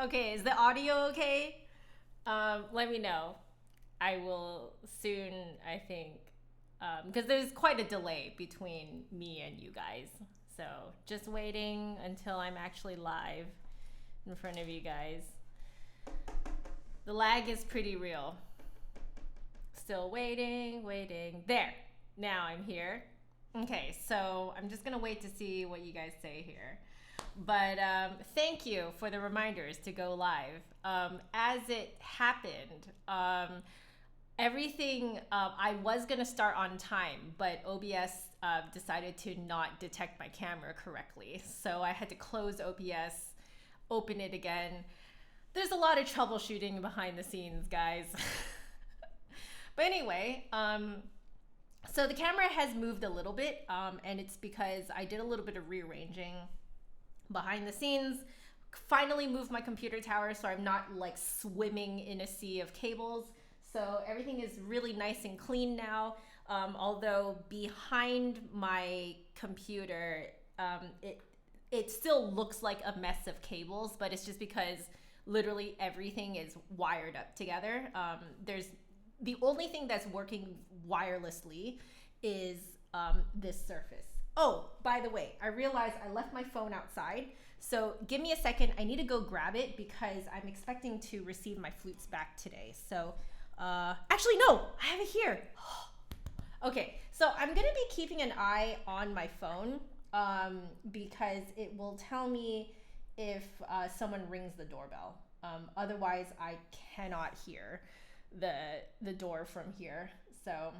Okay, is the audio okay? Let me know. I will soon, I think, because there's quite a delay between me and you guys. So just waiting until I'm actually live in front of you guys. The lag is pretty real. Still waiting, waiting. There, now I'm here. Okay, so I'm just gonna wait to see what you guys say here. But thank you for the reminders to go live. As it happened, everything, I was gonna start on time, but OBS decided to not detect my camera correctly. So I had to close OBS, open it again. There's a lot of troubleshooting behind the scenes, guys. But anyway, so the camera has moved a little bit, and it's because I did a little bit of rearranging behind the scenes. Finally moved my computer tower so I'm not like swimming in a sea of cables. So everything is really nice and clean now. Although behind my computer, it still looks like a mess of cables, but it's just because literally everything is wired up together. There's the only thing that's working wirelessly is this surface. Oh, by the way, I realized I left my phone outside. So give me a second. I need to go grab it because I'm expecting to receive my flutes back today. So actually, no, I have it here. Okay, so I'm going to be keeping an eye on my phone because it will tell me if someone rings the doorbell. Otherwise, I cannot hear the door from here. So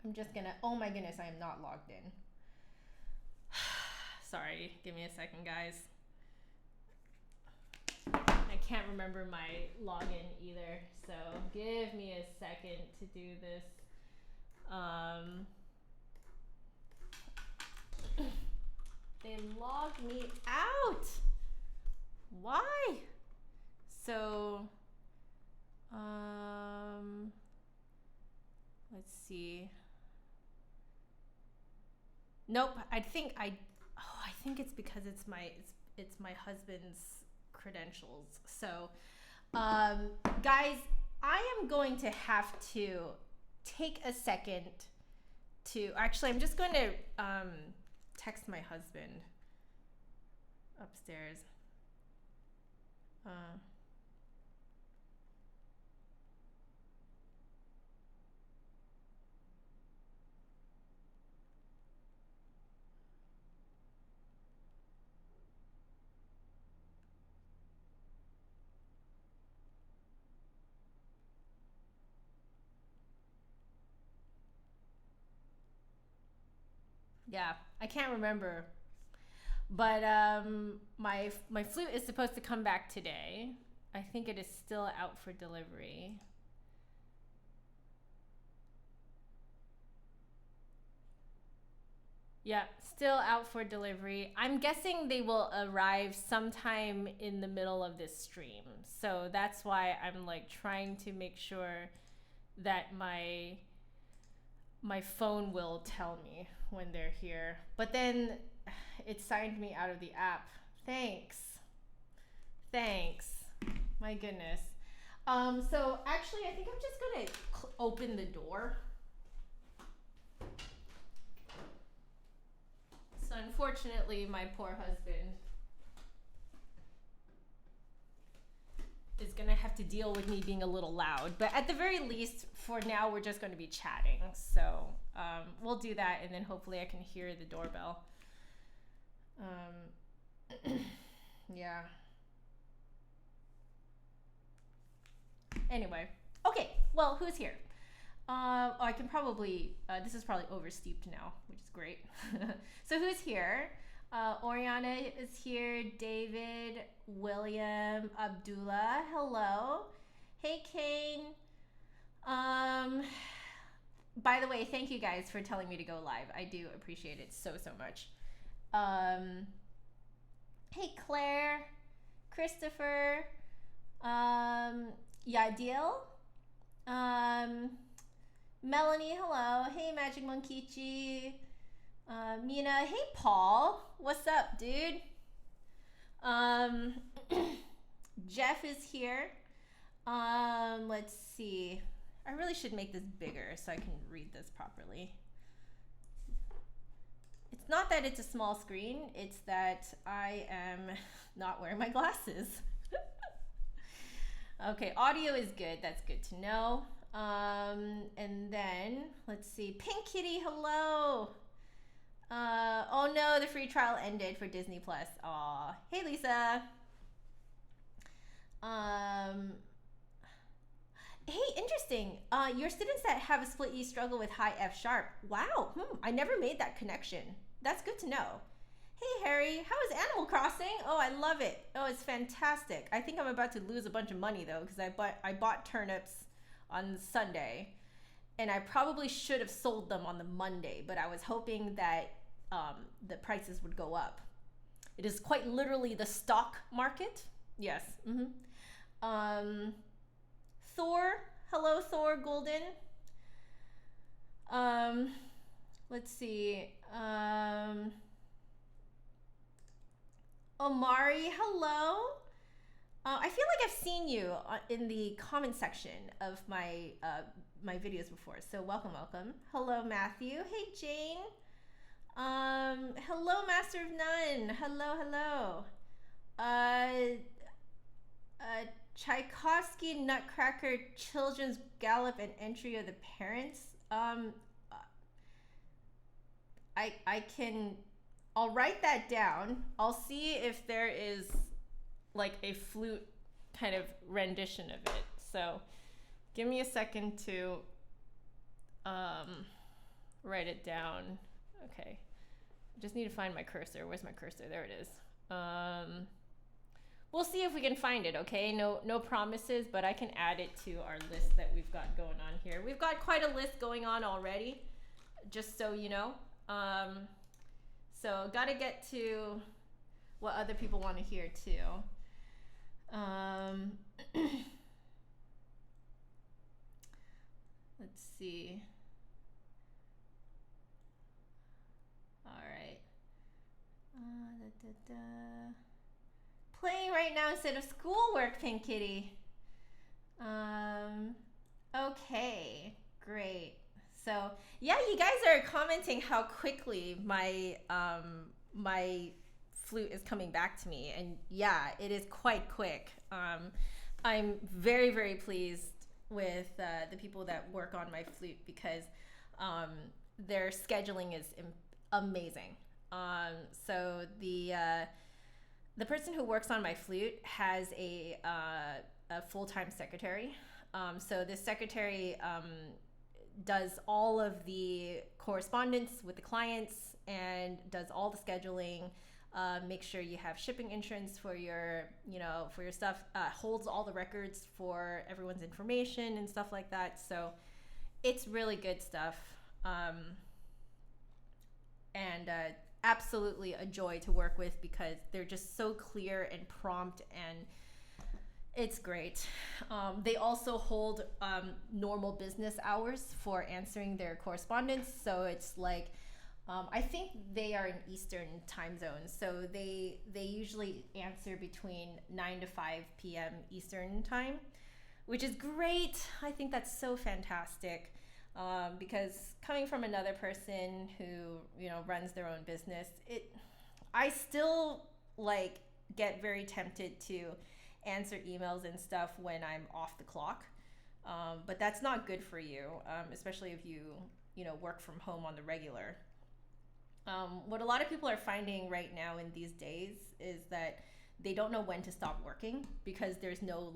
I'm just gonna, oh my goodness, I am not logged in. Sorry, give me a second, guys. I can't remember my login either, so give me a second to do this. They logged me out. Why? So, let's see. Nope, I think it's because it's my husband's credentials. So, guys, I am going to have to take a second to, actually, I'm just going to text my husband upstairs. Yeah, I can't remember, but my flute is supposed to come back today. I think it is still out for delivery. Yeah, still out for delivery. I'm guessing they will arrive sometime in the middle of this stream. So that's why I'm like trying to make sure that my phone will tell me when they're here. But then it signed me out of the app. Thanks. My goodness. So actually, I think I'm just gonna open the door. So unfortunately, my poor husband is gonna have to deal with me being a little loud. But at the very least, for now, we're just gonna be chatting. So we'll do that, and then hopefully I can hear the doorbell. Yeah. Anyway, okay, well, who's here? I can probably, this is probably oversteeped now, which is great. So who's here? Oriana is here, David, William, Abdullah, hello. Hey, Kane. By the way, thank you guys for telling me to go live. I do appreciate it so much. Hey, Claire, Christopher, Yadil, Melanie, hello. Hey, Magic Monkichi. Mina, hey, Paul. What's up, dude? is here. Let's see. I really should make this bigger so I can read this properly. It's not that it's a small screen, it's that I am not wearing my glasses. Okay, audio is good. That's good to know. And then, let's see. Pink Kitty, hello. Oh no, the free trial ended for Disney Plus. Aw. Hey, Lisa. Hey, interesting. Your students that have a split E struggle with high Fsharp. Wow. I never made that connection. That's good to know. Hey, Harry. How is Animal Crossing? Oh, I love it. Oh, it's fantastic. I think I'm about to lose a bunch of money though because I bought turnips on Sunday, and I probably should have sold them on the Monday, but I was hoping that the prices would go up. It is quite literally the stock market. Yes. Thor, hello Thor Golden. Let's see. Omari, hello. I feel like I've seen you in the comment section of my my videos before, so welcome. Hello Matthew. Hey Jane. Hello Master of None. Hello. Tchaikovsky Nutcracker Children's Gallop and Entry of the Parents. I'll write that down. I'll see if there is like a flute kind of rendition of it. So give me a second to write it down. Okay. Just need to find my cursor. Where's my cursor? There it is. We'll see if we can find it, okay? No promises, but I can add it to our list that we've got going on here. We've got quite a list going on already, just so you know. So gotta get to what other people want to hear too. Let's see. All right. Playing right now instead of schoolwork, Pink Kitty. Okay, great. So yeah, you guys are commenting how quickly my my flute is coming back to me, and yeah, it is quite quick. I'm very pleased with the people that work on my flute because their scheduling is amazing. So the person who works on my flute has a full-time secretary. So this secretary does all of the correspondence with the clients and does all the scheduling, make sure you have shipping insurance for your stuff, holds all the records for everyone's information and stuff like that. So it's really good stuff. And absolutely a joy to work with because they're just so clear and prompt, and it's great. They also hold normal business hours for answering their correspondence. So it's like, I think they are in Eastern time zone. So they usually answer between 9 to 5 p.m. Eastern time, which is great. I think that's so fantastic. Because coming from another person who, runs their own business, I still get very tempted to answer emails and stuff when I'm off the clock. But that's not good for you, especially if you work from home on the regular. What a lot of people are finding right now in these days is that they don't know when to stop working because there's no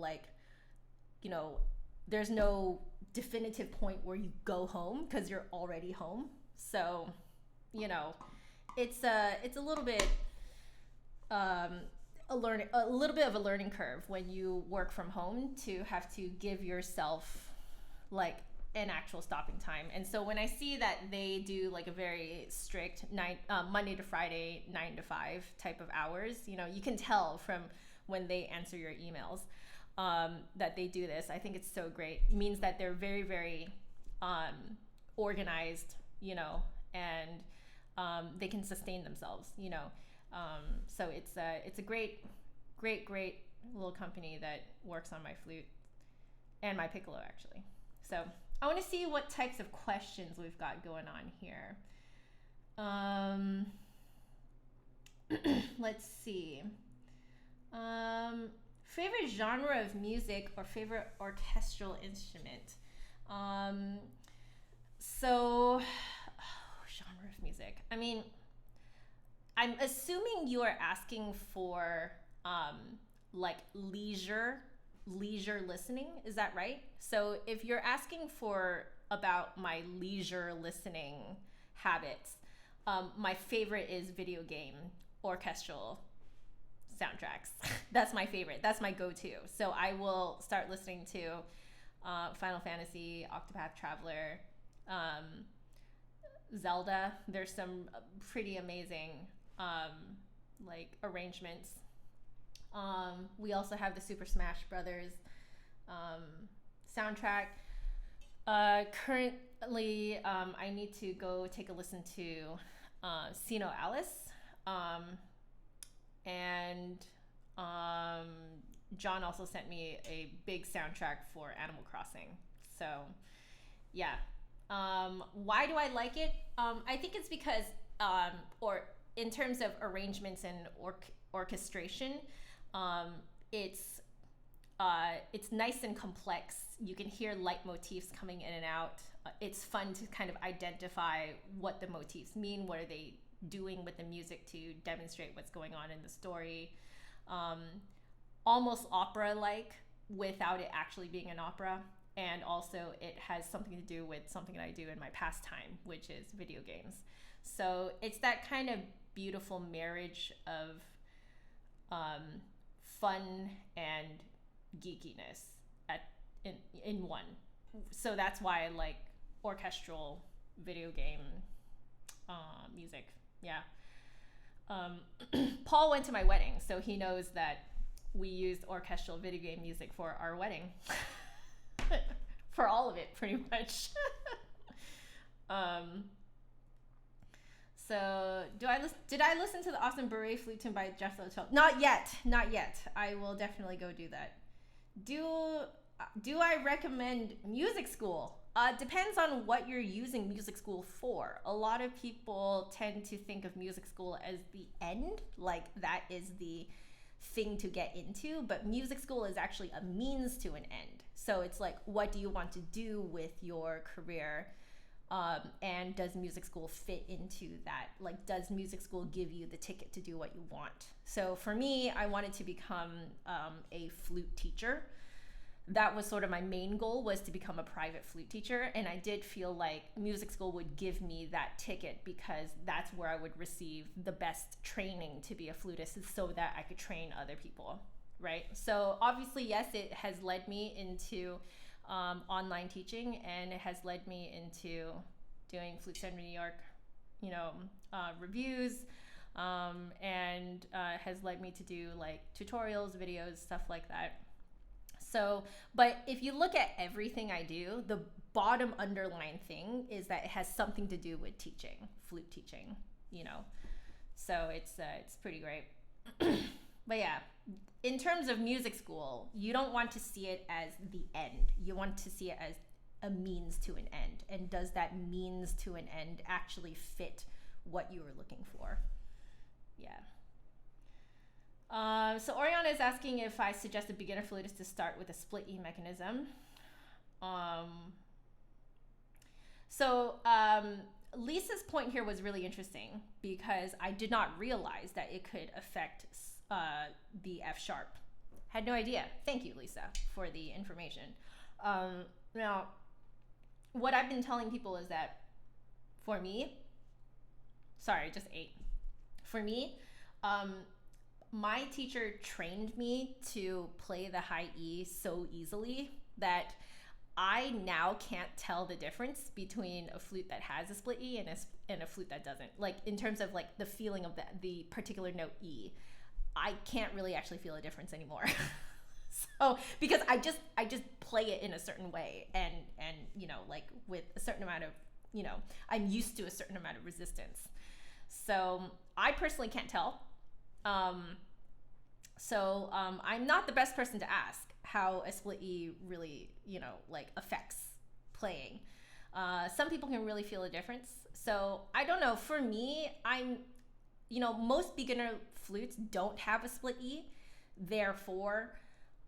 there's no definitive point where you go home because you're already home. So, it's a little bit a little bit of a learning curve when you work from home to have to give yourself an actual stopping time. And so when I see that they do a very strict Monday to Friday 9 to 5 type of hours, you can tell from when they answer your emails that they do this. I think it's so great. It means that they're very organized, and they can sustain themselves, so it's a great Great, great little company that works on my flute and my piccolo, actually. So I want to see what types of questions we've got going on here. Let's see. Favorite genre of music or favorite orchestral instrument? Genre of music. I mean, I'm assuming you are asking for like leisure listening. Is that right? So if you're asking for about my leisure listening habits, my favorite is video game orchestral soundtracks. That's my favorite. That's my go-to. So I will start listening to Final Fantasy, Octopath Traveler, Zelda. There's some pretty amazing like arrangements. We also have the Super Smash Brothers soundtrack. Currently, I need to go take a listen to Sino Alice. And John also sent me a big soundtrack for Animal Crossing. So, yeah. Why do I like it? I think it's because, or in terms of arrangements and orchestration, it's nice and complex. You can hear light motifs coming in and out. It's fun to kind of identify what the motifs mean. What are they doing with the music to demonstrate what's going on in the story? Almost opera-like without it actually being an opera. And also it has something to do with something that I do in my pastime, which is video games. So it's that kind of beautiful marriage of fun and geekiness in one. So that's why I like orchestral video game music. Yeah. Paul went to my wedding, so he knows that we used orchestral video game music for our wedding. For all of it, pretty much. So did I listen to the awesome Beret Flute Tune by Jeff Lotto? Not yet. I will definitely go do that. Do I recommend music school? Depends on what you're using music school for. A lot of people tend to think of music school as the end, like that is the thing to get into, but music school is actually a means to an end. So it's like, what do you want to do with your career? And does music school fit into that? Like, does music school give you the ticket to do what you want? So for me, I wanted to become a flute teacher. That was sort of my main goal, was to become a private flute teacher. And I did feel like music school would give me that ticket because that's where I would receive the best training to be a flutist, so that I could train other people, right? So obviously, yes, it has led me into online teaching, and it has led me into doing Flute Center New York, reviews, and has led me to do like tutorials, videos, stuff like that. So, but if you look at everything I do, the bottom underlying thing is that it has something to do with teaching, flute teaching, So it's pretty great. But yeah, in terms of music school, you don't want to see it as the end. You want to see it as a means to an end. And does that means to an end actually fit what you were looking for? Yeah. So Oriana is asking if I suggest a beginner flutist to start with a split E mechanism. Lisa's point here was really interesting because I did not realize that it could affect the Fsharp. Had no idea. Thank you, Lisa, for the information. Now, what I've been telling people is that for me, sorry, just ate. For me, my teacher trained me to play the high E so easily that I now can't tell the difference between a flute that has a split E and a flute that doesn't. Like, in terms of like the feeling of the particular note E, I can't really actually feel a difference anymore. So because I just play it in a certain way, and like with a certain amount of, I'm used to a certain amount of resistance. So I personally can't tell. So I'm not the best person to ask how a split E really, like affects playing. Some people can really feel a difference. So I don't know. For me, most beginner flutes don't have a split E. Therefore,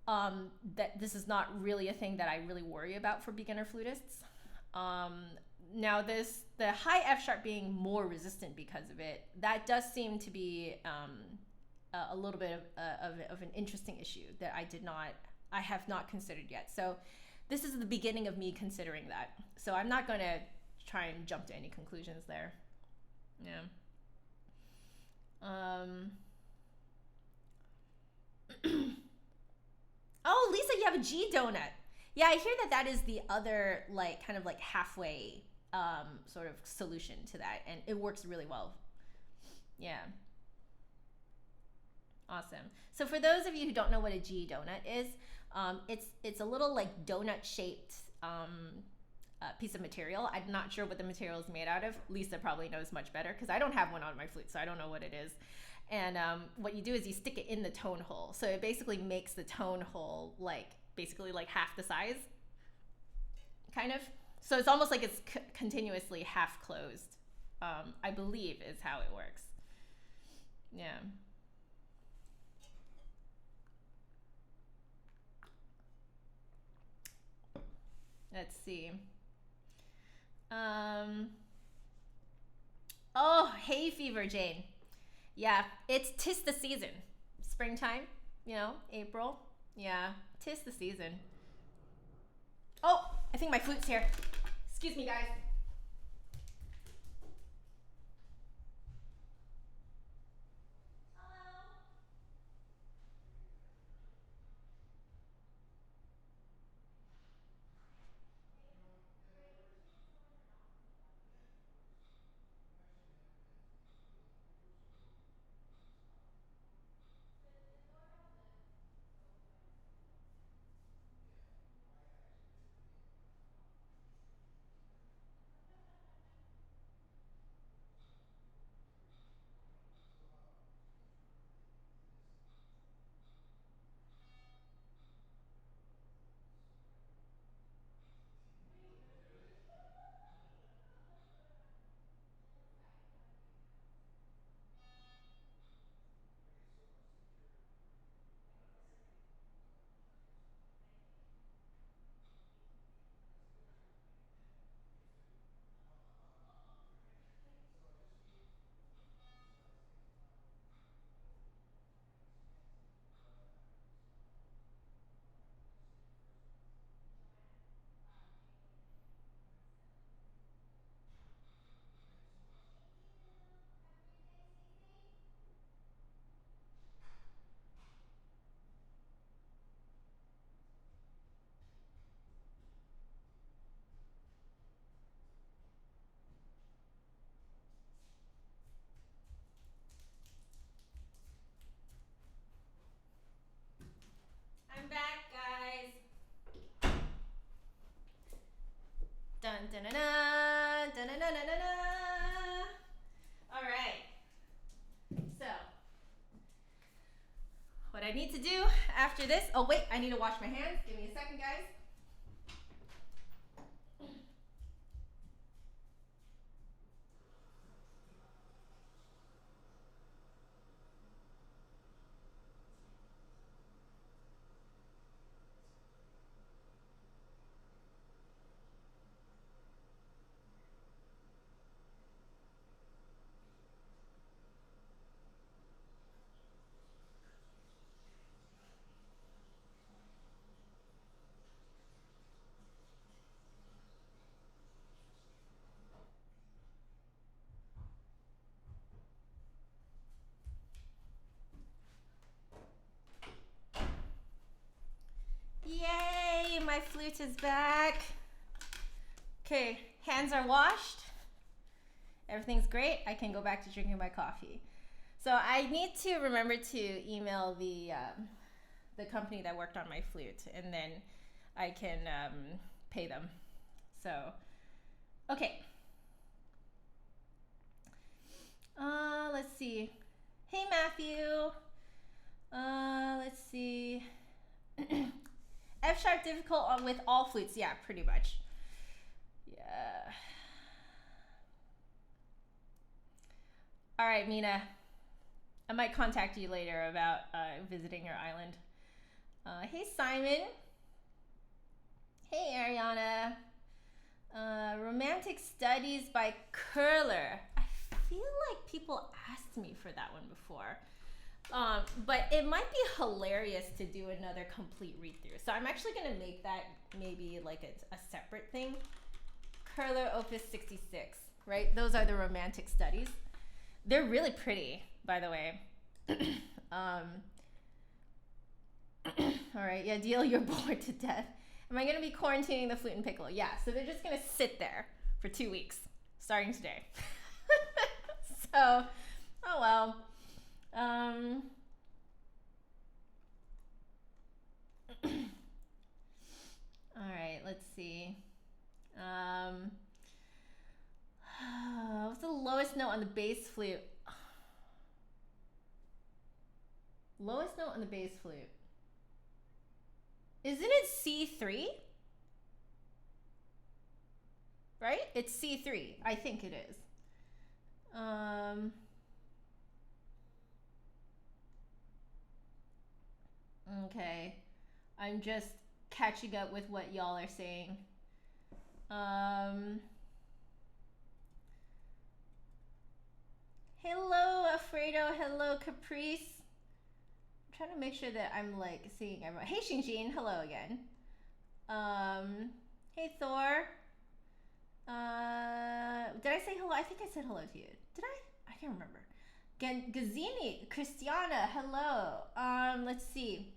that this is not really a thing that I really worry about for beginner flutists. Now the high F sharp being more resistant because of it, that does seem to be a little bit of an interesting issue that I have not considered yet. So this is the beginning of me considering that. So I'm not going to try and jump to any conclusions there. Yeah. Oh, Lisa, you have a G donut. Yeah, I hear that is the other kind of halfway sort of solution to that, and it works really well. Yeah. Awesome. So for those of you who don't know what a G donut is, it's a little donut shaped piece of material. I'm not sure what the material is made out of. Lisa probably knows much better because I don't have one on my flute, so I don't know what it is. And what you do is you stick it in the tone hole. So it basically makes the tone hole basically half the size, kind of. So it's almost like it's continuously half closed, I believe is how it works. Yeah. Let's see. Oh, hay fever, Jane. Yeah, it's 'tis the season. Springtime, April. Yeah, 'tis the season. Oh, I think my flute's here. Excuse me, guys. I'm back, guys. Dun dun dun dun dun dun dun dun dun. All right. So, what I need to do after this? Oh wait, I need to wash my hands. Give me a second, guys. Yay, my flute is back. Okay, hands are washed. Everything's great. I can go back to drinking my coffee. So I need to remember to email the company that worked on my flute, and then I can pay them. So, okay. Let's see. Hey, Matthew. F sharp difficult with all flutes? Yeah, pretty much. Yeah. All right, Mina. I might contact you later about visiting your island. Hey, Simon. Hey, Ariana. Romantic Studies by Curler. I feel like people asked me for that one before. But it might be hilarious to do another complete read-through. So I'm actually going to make that maybe like a separate thing. Curler Opus 66, right? Those are the Romantic Studies. They're really pretty, by the way. All right, yeah, deal, you're bored to death. Am I going to be quarantining the flute and piccolo? Yeah, so they're just going to sit there for 2 weeks, starting today. So, oh well. All right, let's see. What's the lowest note on the bass flute? Lowest note on the bass flute. Isn't it C3? Right? It's C3. I think it is. Okay. I'm just catching up with what y'all are saying. Hello, Alfredo. Hello, Caprice. I'm trying to make sure that I'm like seeing everyone. Hey, Xingjin. Hello again. Hey, Thor. Did I say hello? I think I said hello to you. Did I? I can't remember. Gazzini, Christiana. Hello. Let's see.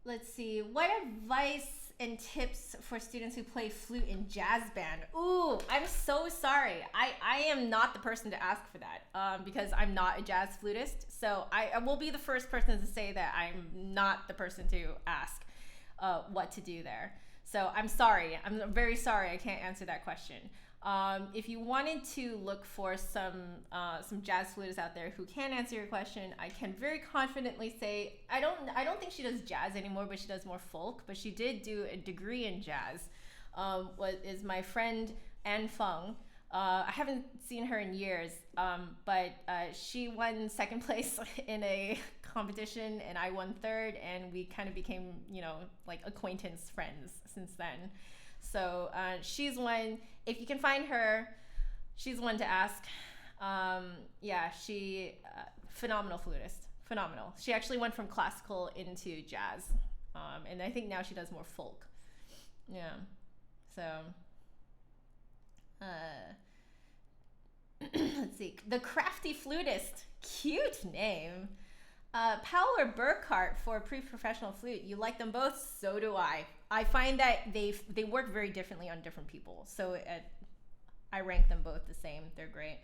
Let's see. What advice and tips for students who play flute in jazz band? Ooh, I'm so sorry. I am not the person to ask for that because I'm not a jazz flutist. So I will be the first person to say that I'm not the person to ask what to do there. So I'm sorry. I'm very sorry. I can't answer that question. If you wanted to look for some jazz flutists out there who can answer your question, I can very confidently say I don't think she does jazz anymore, but she does more folk. But she did do a degree in jazz. What is my friend Anne Feng? I haven't seen her in years, but she won second place in a competition, and I won third, and we kind of became like acquaintance friends since then. So she's one. If you can find her, she's one to ask. Yeah, she phenomenal flutist, phenomenal. She actually went from classical into jazz, and I think now she does more folk. Yeah, so let's see. The Crafty Flutist, cute name. Powell or Burkhart for pre-professional flute. You like them both? So do I. I find that they work very differently on different people. So I rank them both the same. They're great.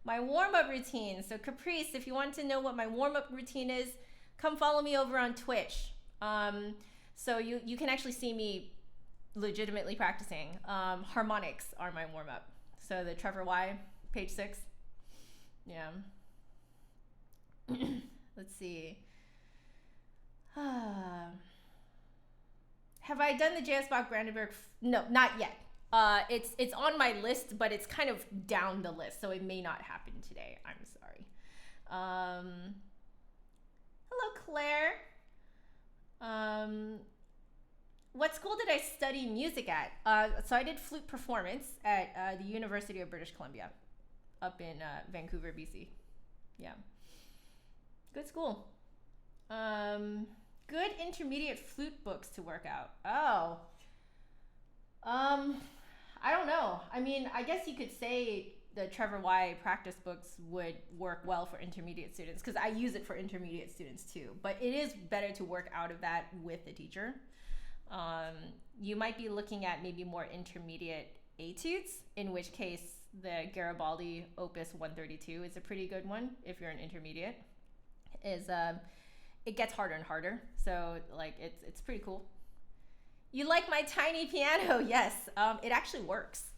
My warm-up routine. So Caprice, if you want to know what my warm-up routine is, come follow me over on Twitch. So you can actually see me legitimately practicing. Harmonics are my warm-up. So the Trevor Y, page 6. Yeah. Let's see. Have I done the JS Bach Brandenburg? No, not yet. It's on my list, but it's kind of down the list, so it may not happen today. I'm sorry. Hello, Claire. What school did I study music at? So I did flute performance at the University of British Columbia up in Vancouver, BC. Yeah. Good school. Good intermediate flute books to work out. Oh. I don't know. I mean, I guess you could say the Trevor Y practice books would work well for intermediate students because I use it for intermediate students too. But it is better to work out of that with the teacher. You might be looking at maybe more intermediate etudes, in which case the Garibaldi Opus 132 is a pretty good one if you're an intermediate. It gets harder and harder, so like it's pretty cool. You like my tiny piano? Yes, it actually works.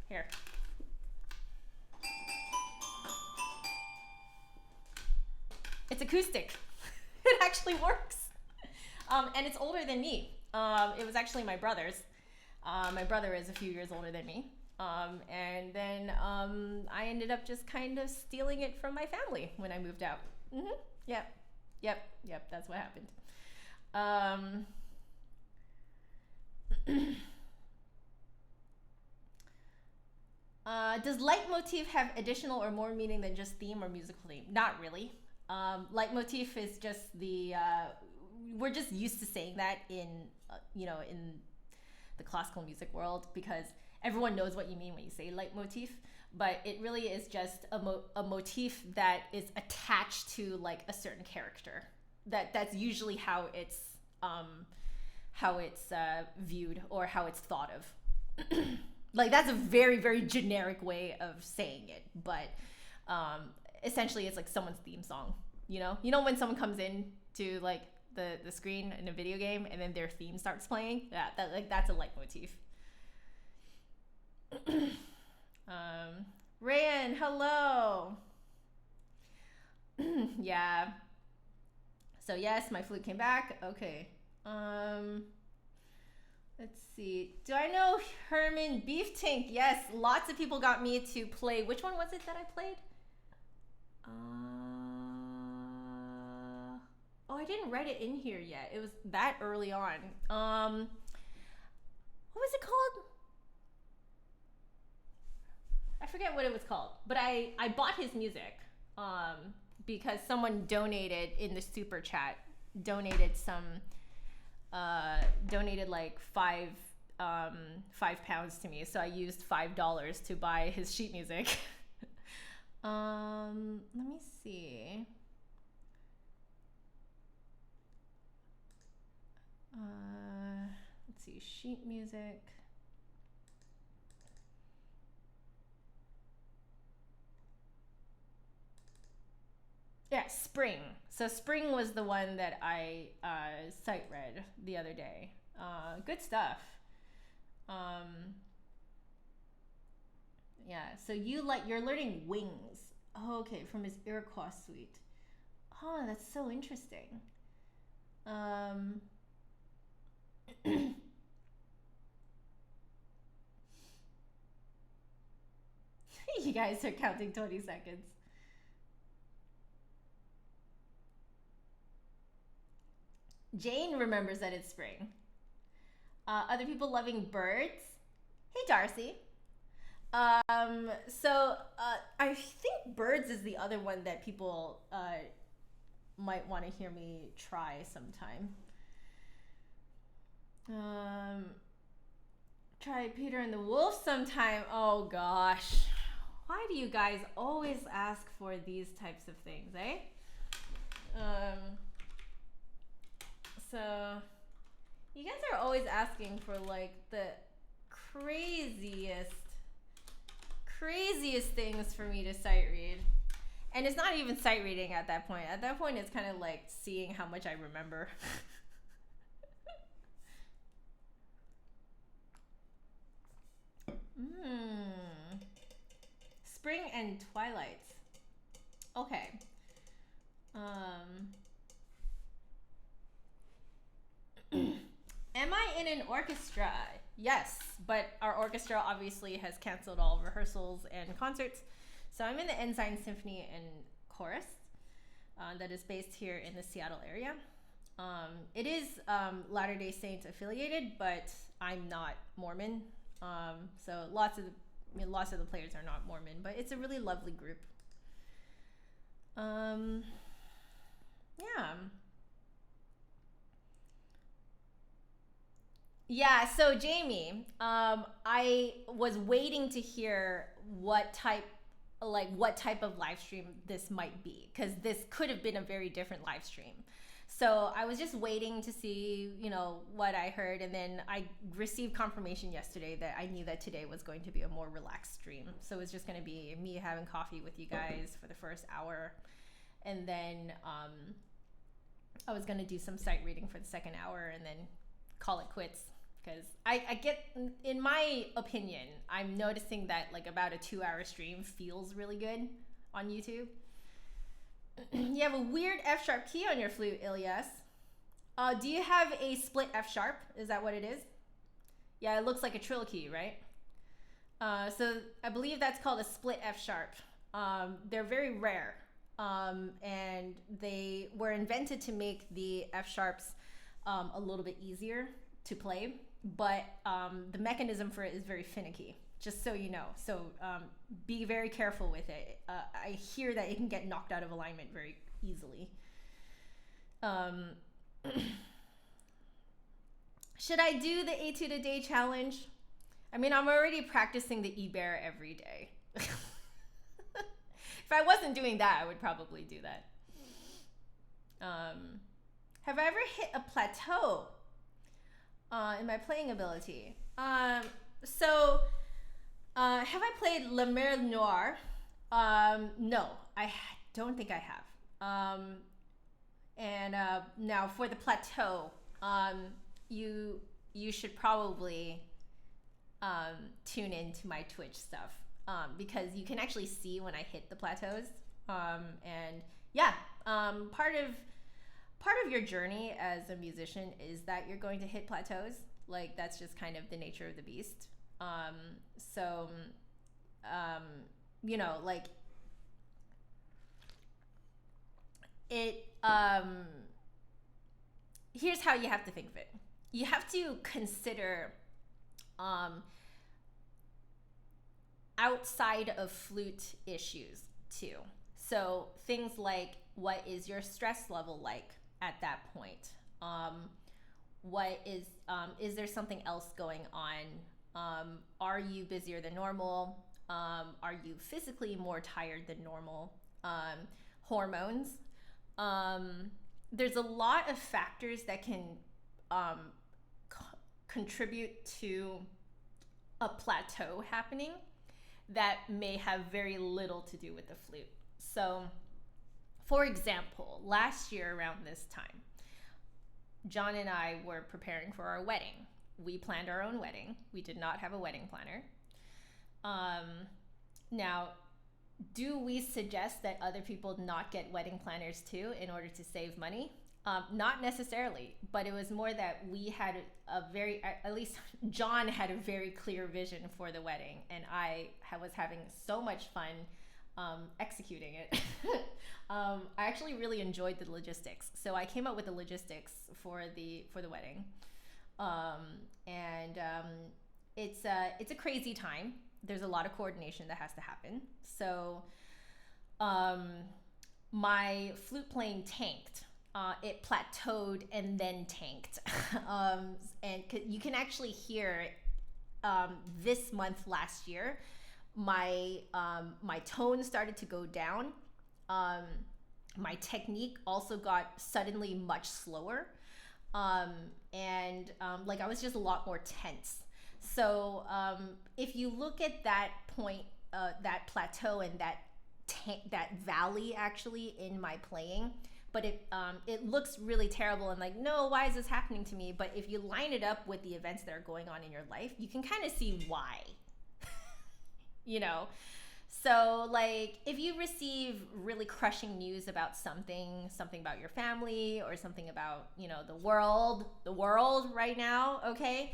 Here. It's acoustic. It actually works. And it's older than me. It was actually my brother's. My brother is a few years older than me. And then I ended up just kind of stealing it from my family when I moved out. Yep, that's what happened. Does leitmotif have additional or more meaning than just theme or musical theme? Not really. Leitmotif is just we're just used to saying that in in the classical music world, because everyone knows what you mean when you say leitmotif, but it really is just a motif that is attached to like a certain character. That's usually how it's viewed or how it's thought of. Like that's a very, very generic way of saying it, but essentially it's like someone's theme song. You know when someone comes in to like the screen in a video game and then their theme starts playing? That's a leitmotif. Rayan, hello. Yeah. So yes, my flute came back. Okay. Let's see. Do I know Herman Beef Tank? Yes, lots of people got me to play. Which one was it that I played? Oh, I didn't write it in here yet. It was that early on. What was it called? I forget what it was called, but I bought his music because someone donated in the super chat, donated like £5 to me, so I used $5 to buy his sheet music. Let me see. Let's see, sheet music. Yeah, Spring. So Spring was the one that I sight read the other day. Good stuff. Yeah, so you're learning Wings. Oh, okay, from his Iroquois suite. Oh, that's so interesting. You guys are counting 20 seconds. Jane remembers that it's spring. Other people loving birds. Hey, Darcy. So I think birds is the other one that people might want to hear me try sometime. Try Peter and the Wolf sometime. Oh gosh, why do you guys always ask for these types of things, eh? So you guys are always asking for like the craziest things for me to sight read. And it's not even sight reading at that point. At that point, it's kind of like seeing how much I remember. Spring and Twilight. Okay. Am I in an orchestra? Yes, but our orchestra obviously has canceled all rehearsals and concerts. So I'm in the Ensign Symphony and Chorus that is based here in the Seattle area. It is Latter-day Saints affiliated, but I'm not Mormon. So lots of the players are not Mormon, but it's a really lovely group. Yeah, so Jamie, I was waiting to hear what type of live stream this might be, because this could have been a very different live stream. So I was just waiting to see, what I heard, and then I received confirmation yesterday that I knew that today was going to be a more relaxed stream. So it's just going to be me having coffee with you guys for the first hour, and then I was going to do some sight reading for the second hour, and then call it quits. Because I get, in my opinion, I'm noticing that like about a 2-hour stream feels really good on YouTube. You have a weird F sharp key on your flute, Ilyas. Do you have a split F sharp? Is that what it is? Yeah, it looks like a trill key, right? So I believe that's called a split F sharp. They're very rare, and they were invented to make the F sharps a little bit easier to play, but the mechanism for it is very finicky, just so you know. So be very careful with it. I hear that it can get knocked out of alignment very easily. Should I do the etude a day challenge? I mean, I'm already practicing the E-bear every day. If I wasn't doing that, I would probably do that. Have I ever hit a plateau in my playing ability? Have I played La Mer Noire? No, I don't think I have. Now for the plateau, you should probably tune into my Twitch stuff because you can actually see when I hit the plateaus. And yeah, part of your journey as a musician is that you're going to hit plateaus. Like that's just kind of the nature of the beast. You know, like it. Here's how you have to think of it. You have to consider outside of flute issues too. So things like, what is your stress level like at that point? What is there something else going on? Are you busier than normal? Are you physically more tired than normal? Hormones. There's a lot of factors that can contribute to a plateau happening that may have very little to do with the flute. So, for example, last year around this time, John and I were preparing for our wedding. We planned our own wedding. We did not have a wedding planner. Now, do we suggest that other people not get wedding planners too in order to save money? Not necessarily, but it was more that we had at least John had a very clear vision for the wedding, and I was having so much fun executing it. I actually really enjoyed the logistics, so I came up with the logistics for the wedding, it's a crazy time. There's a lot of coordination that has to happen. So my flute playing tanked. It plateaued and then tanked. And you can actually hear this month last year, my tone started to go down. My technique also got suddenly much slower. Like I was just a lot more tense. So if you look at that point, that plateau and that valley actually in my playing, but it looks really terrible and like, no, why is this happening to me? But if you line it up with the events that are going on in your life, you can kind of see why, you know? So like if you receive really crushing news about something about your family or something about, you know, the world right now, okay?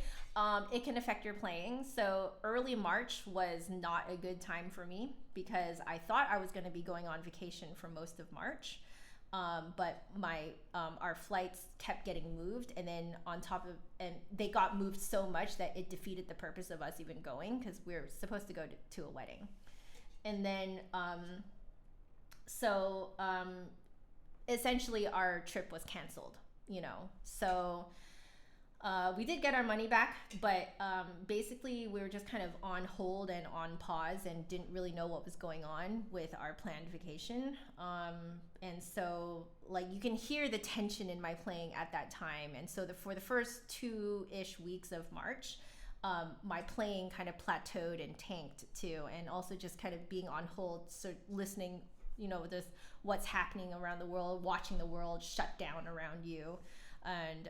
It can affect your playing. So early March was not a good time for me because I thought I was going to be going on vacation for most of March. But our flights kept getting moved, and then and they got moved so much that it defeated the purpose of us even going because we were supposed to go to a wedding. And then, essentially our trip was canceled, you know, so we did get our money back, but basically we were just kind of on hold and on pause and didn't really know what was going on with our planned vacation. And so like you can hear the tension in my playing at that time. And so for the first 2-ish weeks of March, my playing kind of plateaued and tanked too, and also just kind of being on hold, so listening, you know, this what's happening around the world, watching the world shut down around you, and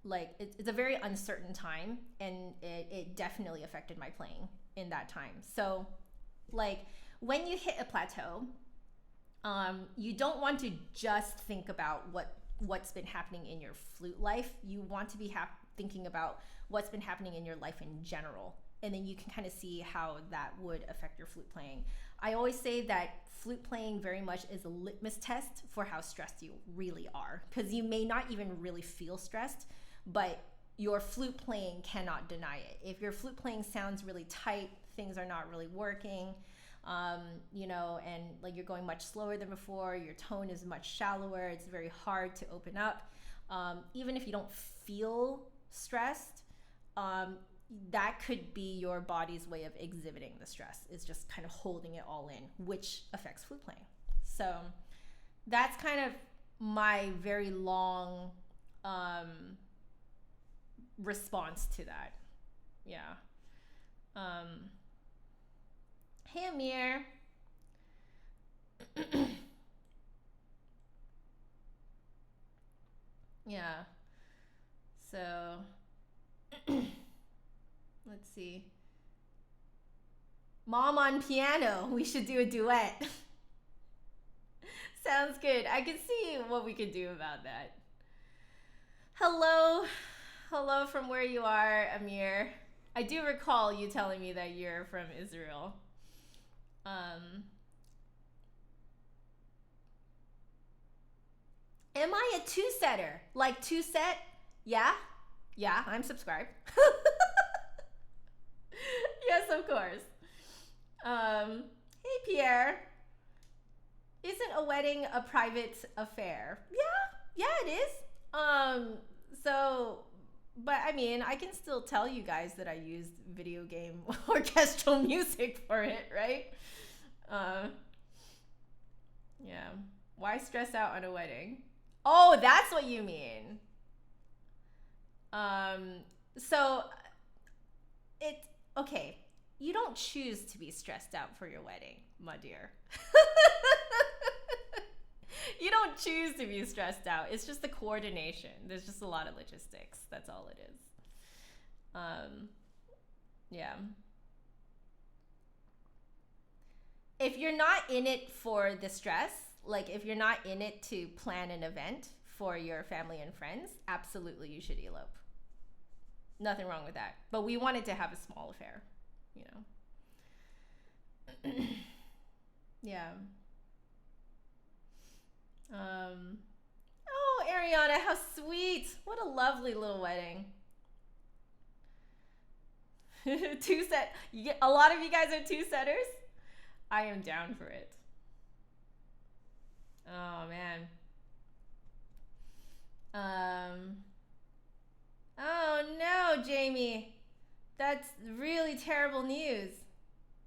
like it's a very uncertain time, and it definitely affected my playing in that time. So like when you hit a plateau, You don't want to just think about what's been happening in your flute life. You want to be thinking about what's been happening in your life in general. And then you can kind of see how that would affect your flute playing. I always say that flute playing very much is a litmus test for how stressed you really are, because you may not even really feel stressed, but your flute playing cannot deny it. If your flute playing sounds really tight, things are not really working, you know, and like you're going much slower than before, your tone is much shallower, it's very hard to open up. Even if you don't feel stressed, that could be your body's way of exhibiting the stress. It's just kind of holding it all in, which affects flute playing. So that's kind of my very long response to that. Yeah. Hey, Amir. Yeah. So let's see. Mom on piano. We should do a duet. Sounds good. I can see what we could do about that. Hello. Hello from where you are, Amir. I do recall you telling me that you're from Israel. Am I a two-setter? Like two-set? Yeah? Yeah, I'm subscribed. Yes, of course. Hey, Pierre. Isn't a wedding a private affair? Yeah, it is. But I mean, I can still tell you guys that I used video game orchestral music for it, right? Yeah. Why stress out on a wedding? Oh, that's what you mean. So it's okay. You don't choose to be stressed out for your wedding, my dear. You don't choose to be stressed out. It's just the coordination. There's just a lot of logistics. That's all it is. Yeah. If you're not in it for the stress, like if you're not in it to plan an event for your family and friends, absolutely you should elope. Nothing wrong with that. But we wanted to have a small affair, you know. Yeah. Oh, Ariana, how sweet. What a lovely little wedding. A lot of you guys are two-setters? I am down for it. Oh, man. Oh, no, Jamie. That's really terrible news.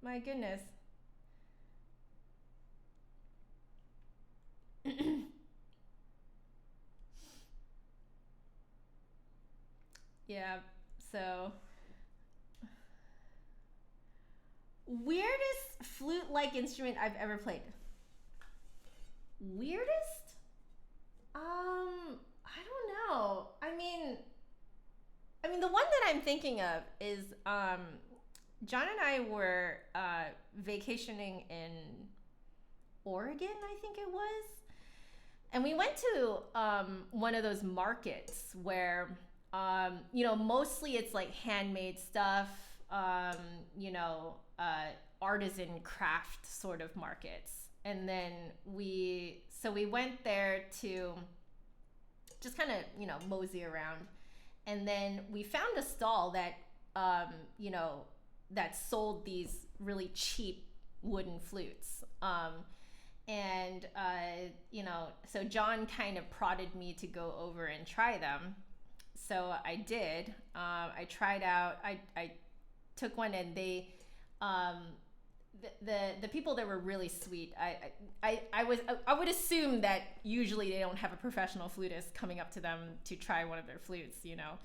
My goodness. Yeah, so weirdest flute-like instrument I've ever played. Weirdest? I don't know. I mean the one that I'm thinking of is John and I were vacationing in Oregon, I think it was. And we went to one of those markets where you know, mostly it's like handmade stuff, you know, artisan craft sort of markets. And then we went there to just kind of, you know, mosey around. And then we found a stall that, you know, that sold these really cheap wooden flutes. And, you know, so John kind of prodded me to go over and try them. So I did. I tried out. I took one, and they, the people there were really sweet. I would assume that usually they don't have a professional flutist coming up to them to try one of their flutes, you know.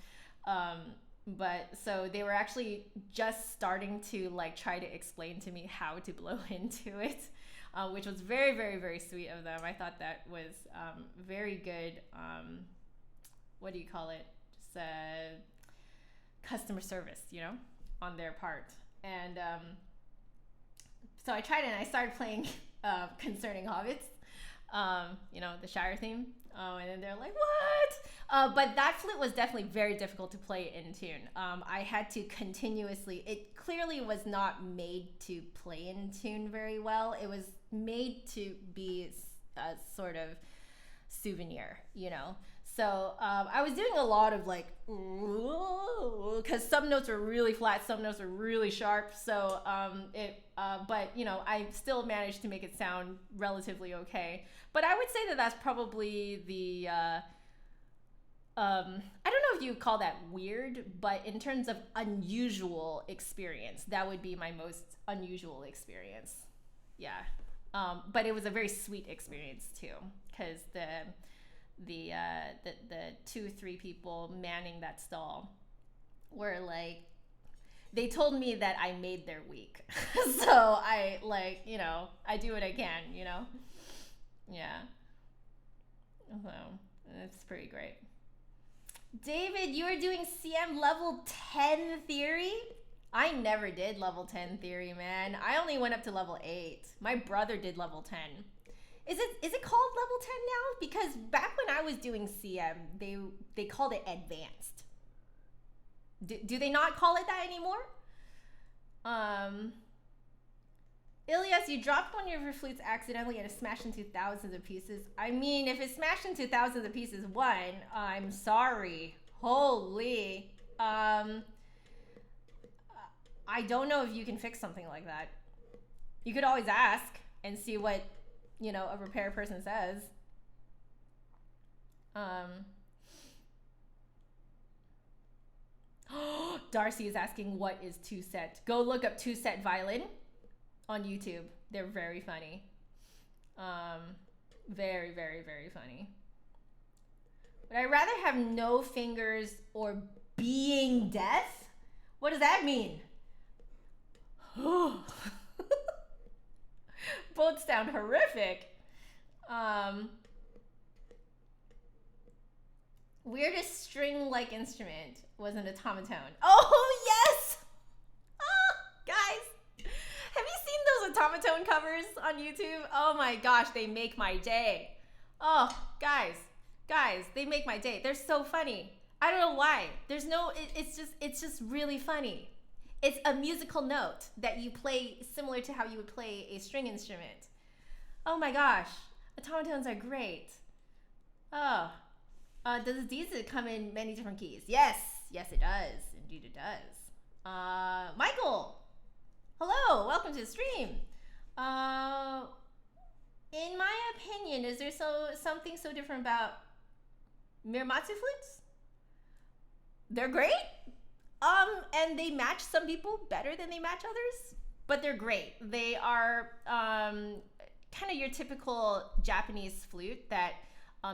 But so they were actually just starting to like try to explain to me how to blow into it, which was very, very, very sweet of them. I thought that was very good. What do you call it? Just customer service, you know, on their part. And so I tried it, and I started playing Concerning Hobbits. You know, the Shire theme. And then they're like, what? But that flute was definitely very difficult to play in tune. I had to continuously, it clearly was not made to play in tune very well. It was made to be a sort of souvenir, you know? So I was doing a lot of like, because some notes are really flat, some notes are really sharp. So but you know, I still managed to make it sound relatively okay. But I would say that that's probably the, I don't know if you would call that weird, but in terms of unusual experience, that would be my most unusual experience. Yeah. But it was a very sweet experience too, because the 2-3 people manning that stall were like, they told me that I made their week. So I, like, you know, I do what I can, you know? Yeah. So it's pretty great. David, you are doing CM level 10 theory? I never did level 10 theory, man. I only went up to level 8. My brother did level 10. Is it called level 10 now? Because back when I was doing CM, they called it advanced. Do they not call it that anymore? Ilias, you dropped one of your flutes accidentally and it smashed into thousands of pieces. I mean, if it smashed into thousands of pieces, I'm sorry. Holy. I don't know if you can fix something like that. You could always ask and see what, you know, a repair person says. Darcy is asking what is two set. Go look up two set violin on YouTube. They're very funny. Very, very, very funny. Would I rather have no fingers or being deaf? What does that mean? Both sound horrific. Weirdest string-like instrument was an automaton. Oh, yes! Guys, have you seen those automaton covers on YouTube? Oh my gosh, they make my day. Oh, guys, they make my day. They're so funny. I don't know why. There's no, it's just really funny. It's a musical note that you play similar to how you would play a string instrument. Oh my gosh, automatons are great. Oh. Does Deezer come in many different keys? Yes, it does. Indeed it does. Michael, hello, welcome to the stream. In my opinion, is there something so different about Miramatsu flutes? They're great. And they match some people better than they match others, but they're great. They are kind of your typical Japanese flute that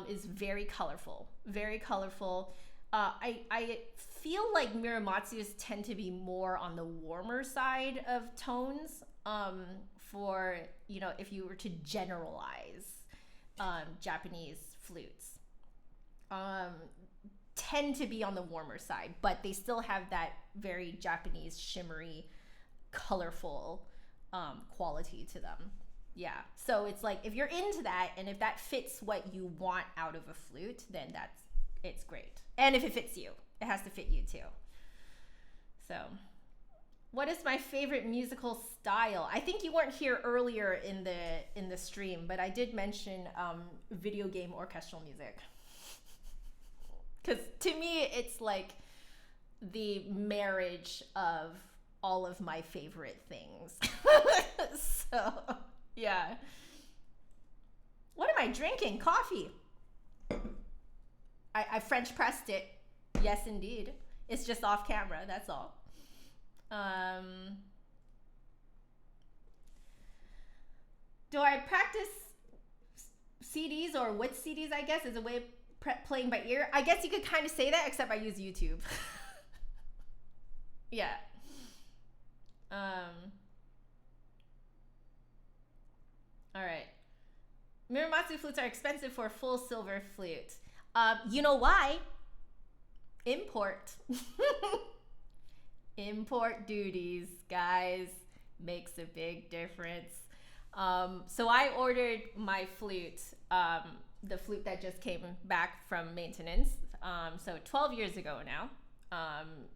is very colorful, very colorful. I feel like Miramatsus tend to be more on the warmer side of tones for, you know, if you were to generalize Japanese flutes. Tend to be on the warmer side, but they still have that very Japanese shimmery, colorful quality to them. Yeah, so it's like if you're into that and if that fits what you want out of a flute, then it's great. And if it fits you, it has to fit you too. So, what is my favorite musical style? I think you weren't here earlier in the stream, but I did mention video game orchestral music. Because to me, it's like the marriage of all of my favorite things. So, yeah. What am I drinking? Coffee. I French pressed it. Yes, indeed. It's just off camera, that's all. Do I practice CDs or with CDs, I guess, as a way of playing by ear? I guess you could kind of say that, except I use YouTube. Yeah. All right. Miramatsu flutes are expensive for a full silver flute. You know why? Import. Import duties, guys, makes a big difference. So I ordered my flute the flute that just came back from maintenance. So 12 years ago now.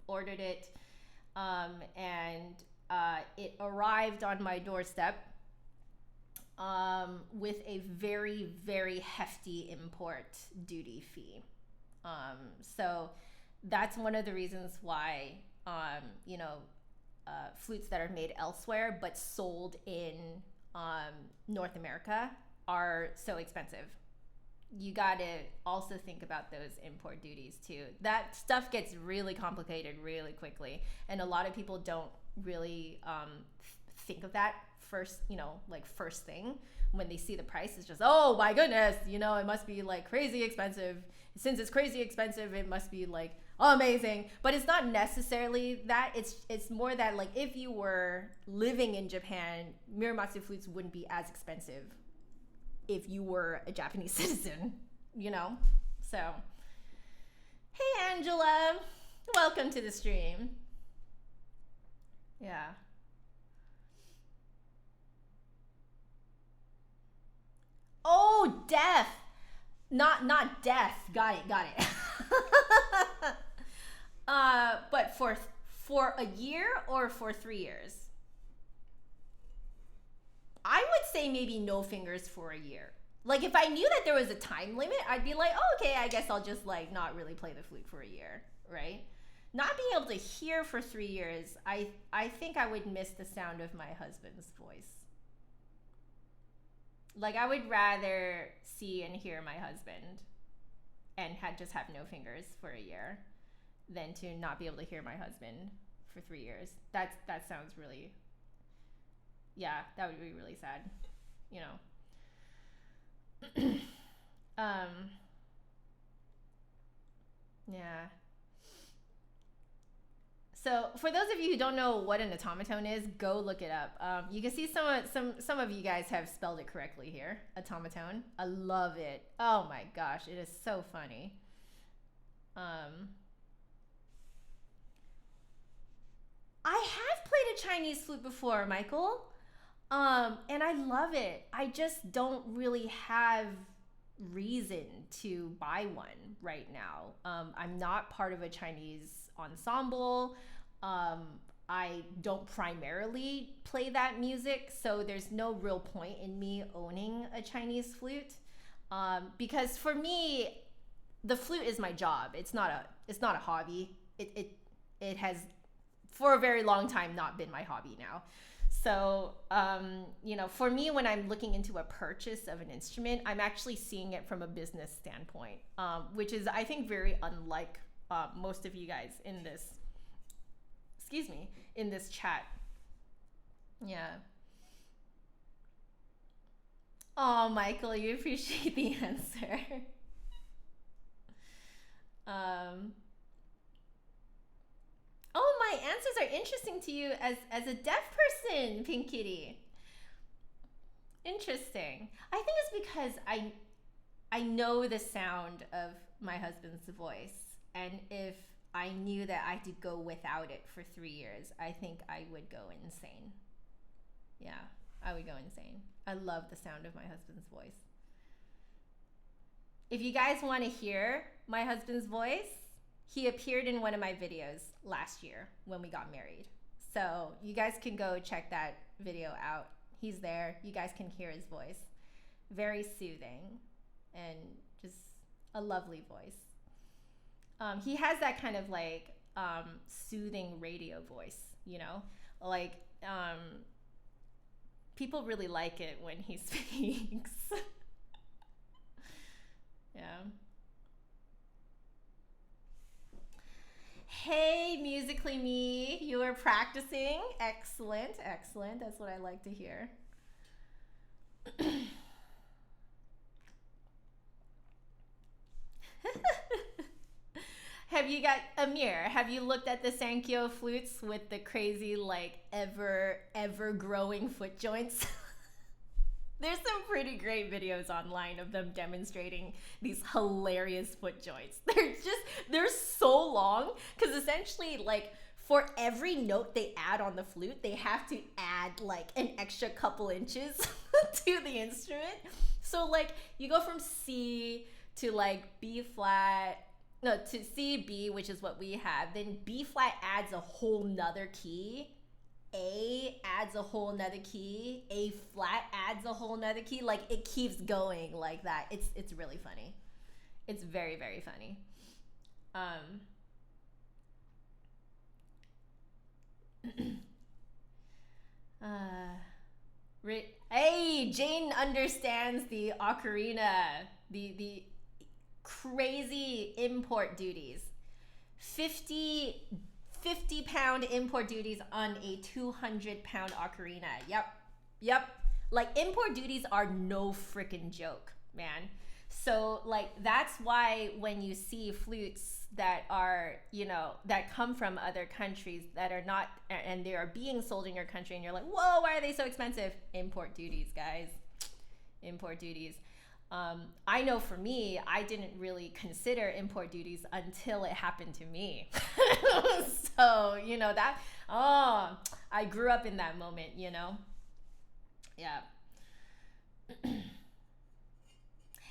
Ordered it, and it arrived on my doorstep with a very, very hefty import duty fee. So that's one of the reasons why, flutes that are made elsewhere but sold in North America are so expensive. You got to also think about those import duties too. That stuff gets really complicated really quickly, and a lot of people don't really think of that first thing when they see the price. It's just, oh my goodness, it must be like crazy expensive. Since it's crazy expensive, it must be like amazing. But it's not necessarily that. It's more that, like, if you were living in Japan, Muramatsu flutes wouldn't be as expensive if you were a Japanese citizen, So, hey Angela, welcome to the stream. Yeah. Oh, deaf. Not death. Got it. But for a year or for 3 years? I would say maybe no fingers for a year. Like, if I knew that there was a time limit, I'd be like, oh, okay, I guess I'll just like not really play the flute for a year, right? Not being able to hear for 3 years, I think I would miss the sound of my husband's voice. Like, I would rather see and hear my husband and just have no fingers for a year than to not be able to hear my husband for 3 years. That sounds really, yeah, that would be really sad, yeah. So for those of you who don't know what an automaton is, go look it up. You can see some of you guys have spelled it correctly here. Automaton. I love it. Oh my gosh, it is so funny. I have played a Chinese flute before, Michael. And I love it. I just don't really have reason to buy one right now. I'm not part of a Chinese ensemble. I don't primarily play that music, so there's no real point in me owning a Chinese flute. Because for me, the flute is my job. It's not a hobby. It has for a very long time not been my hobby now. So, for me, when I'm looking into a purchase of an instrument, I'm actually seeing it from a business standpoint, which is, I think, very unlike most of you guys in this, in this chat. Yeah. Oh, Michael, you appreciate the answer. Oh, my answers are interesting to you as a deaf person, Pink Kitty. Interesting. I think it's because I know the sound of my husband's voice, and if I knew that I had to go without it for 3 years, I think I would go insane. Yeah, I would go insane. I love the sound of my husband's voice. If you guys want to hear my husband's voice, he appeared in one of my videos last year when we got married. So you guys can go check that video out. He's there. You guys can hear his voice. Very soothing and just a lovely voice. He has that kind of like soothing radio voice, like people really like it when he speaks. Yeah. Hey, Musically Me, you are practicing. Excellent, excellent. That's what I like to hear. Have you got Amir? Have you looked at the Sankyo flutes with the crazy, like, ever growing foot joints? There's some pretty great videos online of them demonstrating these hilarious foot joints. They're so long because essentially, like, for every note they add on the flute, they have to add like an extra couple inches to the instrument. So like you go from C to like B flat, no, to C, B, which is what we have. Then B flat adds a whole nother key. A adds a whole nother key. A flat adds a whole nother key. Like it keeps going like that. It's really funny. It's very, very funny. Hey, Jane understands the ocarina, the crazy import duties. 50 pound import duties on a 200-pound ocarina. Yep. Like import duties are no freaking joke, man. So like that's why when you see flutes that are, you know, that come from other countries that are not, and they are being sold in your country, and you're like, whoa, why are they so expensive? Import duties, guys. Import duties. I know for me, I didn't really consider import duties until it happened to me. So, you know, that, oh, I grew up in that moment, you know? Yeah.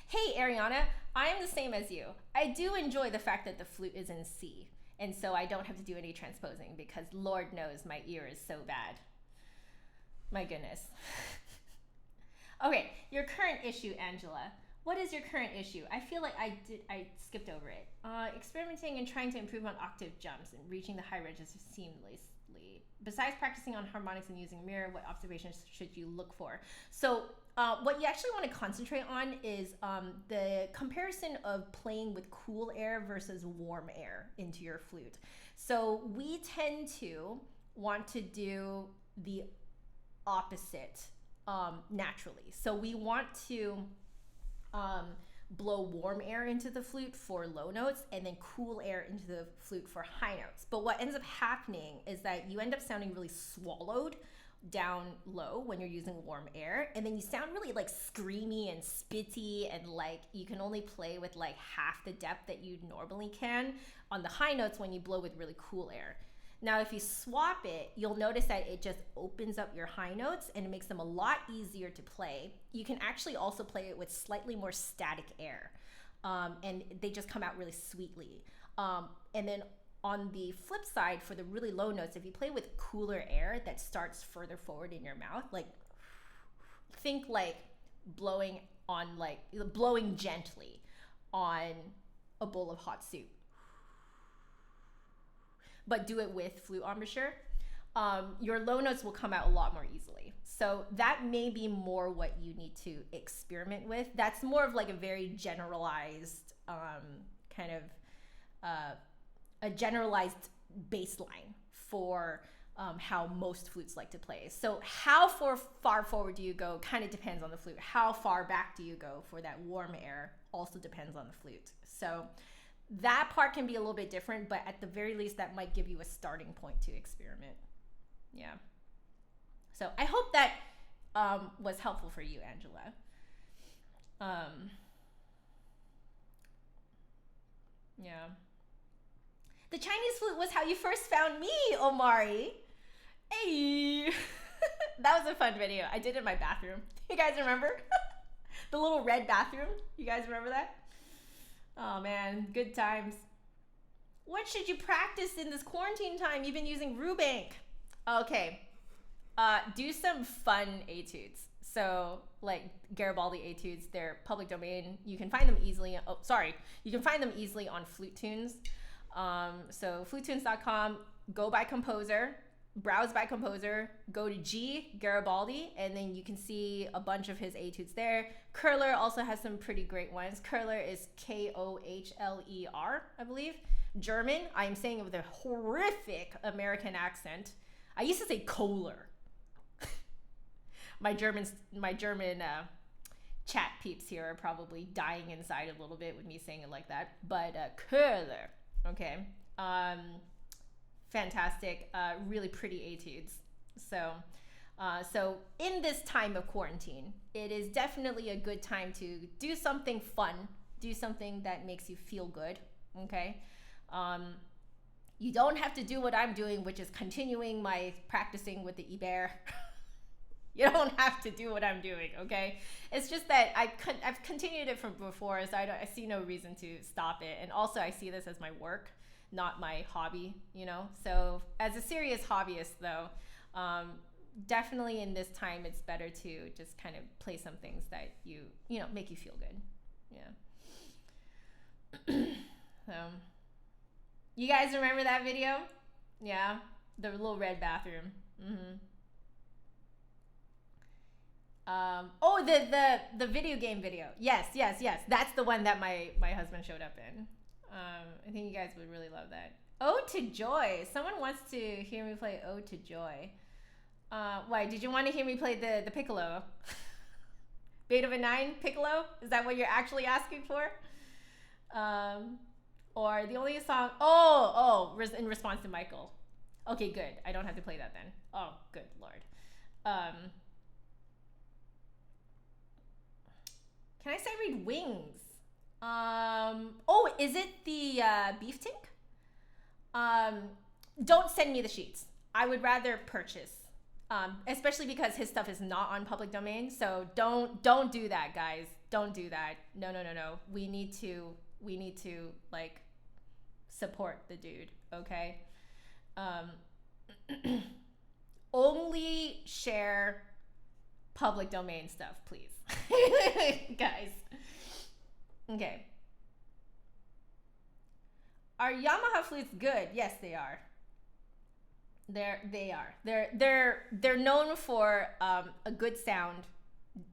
Hey, Ariana, I am the same as you. I do enjoy the fact that the flute is in C, and so I don't have to do any transposing because Lord knows my ear is so bad. My goodness. Okay, your current issue, Angela. What is your current issue? I feel like I skipped over it. Experimenting and trying to improve on octave jumps and reaching the high registers seamlessly. Besides practicing on harmonics and using mirror, what observations should you look for? So what you actually want to concentrate on is the comparison of playing with cool air versus warm air into your flute. So we tend to want to do the opposite naturally. So we want to blow warm air into the flute for low notes and then cool air into the flute for high notes. But what ends up happening is that you end up sounding really swallowed down low when you're using warm air, and then you sound really like screamy and spitty, and like you can only play with like half the depth that you normally can on the high notes when you blow with really cool air. Now, if you swap it, you'll notice that it just opens up your high notes and it makes them a lot easier to play. You can actually also play it with slightly more static air, and they just come out really sweetly. And then on the flip side, for the really low notes, if you play with cooler air that starts further forward in your mouth, like think like blowing gently on a bowl of hot soup, but do it with flute embouchure, your low notes will come out a lot more easily. So that may be more what you need to experiment with. That's more of like a very generalized a generalized baseline for how most flutes like to play. So how far forward do you go kind of depends on the flute. How far back do you go for that warm air also depends on the flute. So that part can be a little bit different, but at the very least that might give you a starting point to experiment. Yeah. So I hope that was helpful for you, Angela. Yeah. The Chinese flute was how you first found me, Omari. Hey. That was a fun video. I did it in my bathroom. You guys remember? The little red bathroom. You guys remember that? Oh man, good times. What should you practice in this quarantine time? You've been using Rubank. Okay. Do some fun etudes. So like Garibaldi etudes, they're public domain. You can find them easily. You can find them easily on Flute Tunes. So flutetunes.com, go by composer, browse by composer, go to G Garibaldi, and then you can see a bunch of his etudes there. Curler also has some pretty great ones. Curler is Kohler, I believe. German. I am saying it with a horrific American accent. I used to say Kohler. My German chat peeps here are probably dying inside a little bit with me saying it like that. But Curler. Okay, fantastic, really pretty etudes. So in this time of quarantine, it is definitely a good time to do something fun, do something that makes you feel good, okay? You don't have to do what I'm doing, which is continuing my practicing with the Iber. You don't have to do what I'm doing, okay? It's just that I've continued it from before, so I see no reason to stop it. And also, I see this as my work, not my hobby, you know? So as a serious hobbyist, though, definitely in this time, it's better to just kind of play some things that you know, make you feel good. Yeah. So, you guys remember that video? Yeah, the little red bathroom. Oh, the video game video. Yes. That's the one that my husband showed up in. I think you guys would really love that. Ode to Joy. Someone wants to hear me play Ode to Joy. Why? Did you want to hear me play the piccolo? Beethoven 9 piccolo? Is that what you're actually asking for? Or the only song... in response to Michael. Okay, good. I don't have to play that then. Oh, good Lord. Can I say read Wings? Is it the beef tink? Don't send me the sheets. I would rather purchase, especially because his stuff is not on public domain. So don't do that, guys. Don't do that. No. We need to like support the dude. Okay. Only share public domain stuff, please. Guys. Okay. Are Yamaha flutes good? Yes, they are. They are. They're known for a good sound,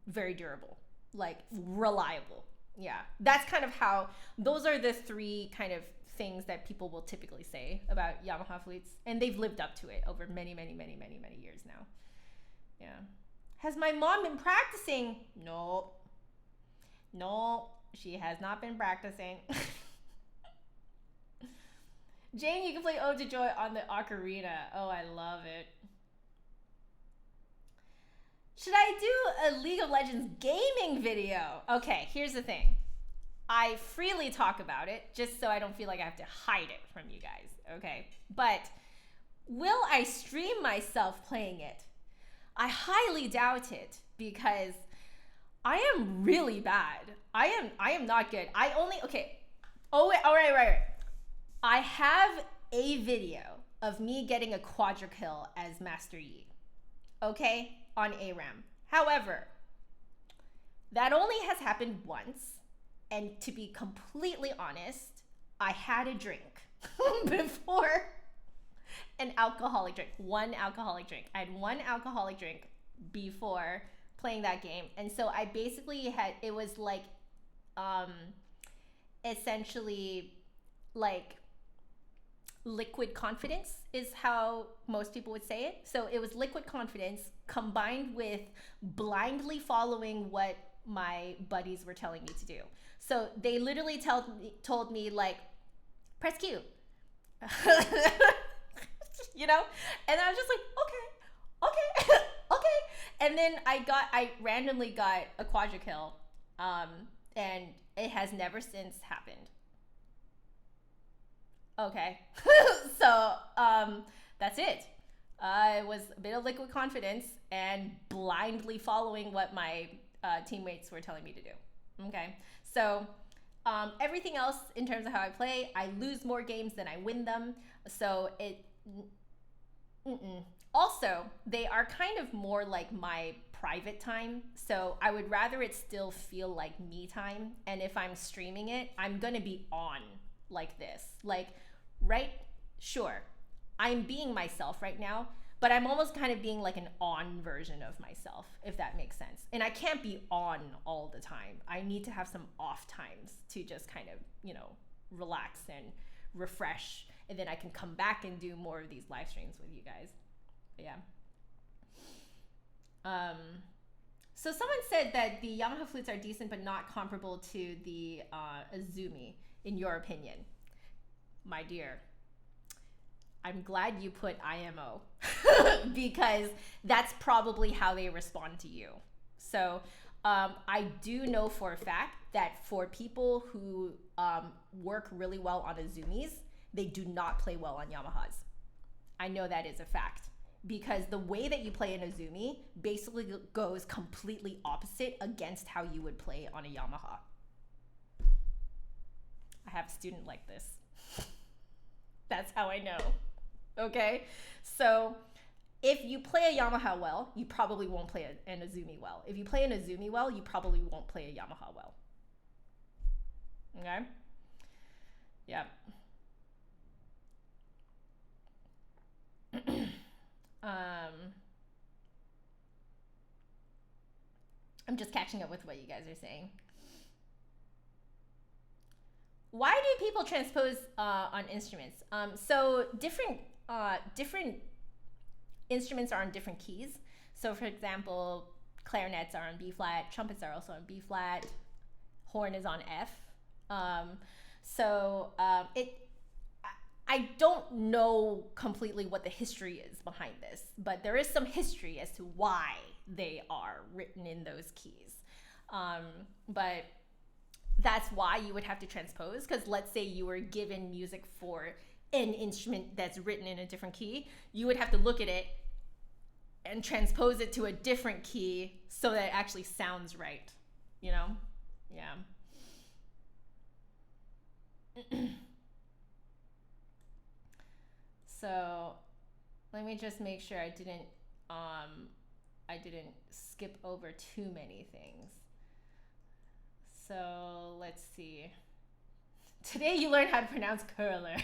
very durable, like reliable. Yeah. That's kind of how, those are the three kind of things that people will typically say about Yamaha flutes, and they've lived up to it over many years now. Yeah. Has my mom been practicing? No, she has not been practicing. Jane, you can play Ode to Joy on the ocarina. Oh, I love it. Should I do a League of Legends gaming video? Okay, here's the thing. I freely talk about it just so I don't feel like I have to hide it from you guys, okay? But will I stream myself playing it? I highly doubt it because I am really bad. I am not good. Right. I have a video of me getting a quadra kill as Master Yi, okay, on ARAM. However, that only has happened once, and to be completely honest, I had a drink before an alcoholic drink, one alcoholic drink. I had one alcoholic drink before playing that game, and so I basically had, it was like, essentially like liquid confidence is how most people would say it. So it was liquid confidence combined with blindly following what my buddies were telling me to do. So they literally told me like, press Q. You know? And I was just like, okay. And then I randomly got a quadra kill. And it has never since happened. Okay. So that's it. It was a bit of liquid confidence and blindly following what my teammates were telling me to do. Okay. So everything else in terms of how I play, I lose more games than I win them. So also, they are kind of more like my private time. So I would rather it still feel like me time. And if I'm streaming it, I'm going to be on like this. Like, right? Sure. I'm being myself right now, but I'm almost kind of being like an on version of myself, if that makes sense. And I can't be on all the time. I need to have some off times to just kind of, you know, relax and refresh. And then I can come back and do more of these live streams with you guys. But yeah. So someone said that the Yamaha flutes are decent, but not comparable to the Azumi, in your opinion. My dear, I'm glad you put IMO because that's probably how they respond to you. So I do know for a fact that for people who work really well on Azumis, they do not play well on Yamahas. I know that is a fact. because the way that you play an Azumi basically goes completely opposite against how you would play on a Yamaha. I have a student like this. That's how I know. Okay? So if you play a Yamaha well, you probably won't play an Azumi well. If you play an Azumi well, you probably won't play a Yamaha well. Okay? Yeah. I'm just catching up with what you guys are saying. Why do people transpose on instruments? So different instruments are on different keys. So for example, clarinets are on B flat, trumpets are also on B flat, horn is on F. I don't know completely what the history is behind this, but there is some history as to why they are written in those keys. But that's why you would have to transpose, because let's say you were given music for an instrument that's written in a different key, you would have to look at it and transpose it to a different key so that it actually sounds right, you know? Yeah. So let me just make sure I didn't skip over too many things. So let's see. Today you learned how to pronounce curler.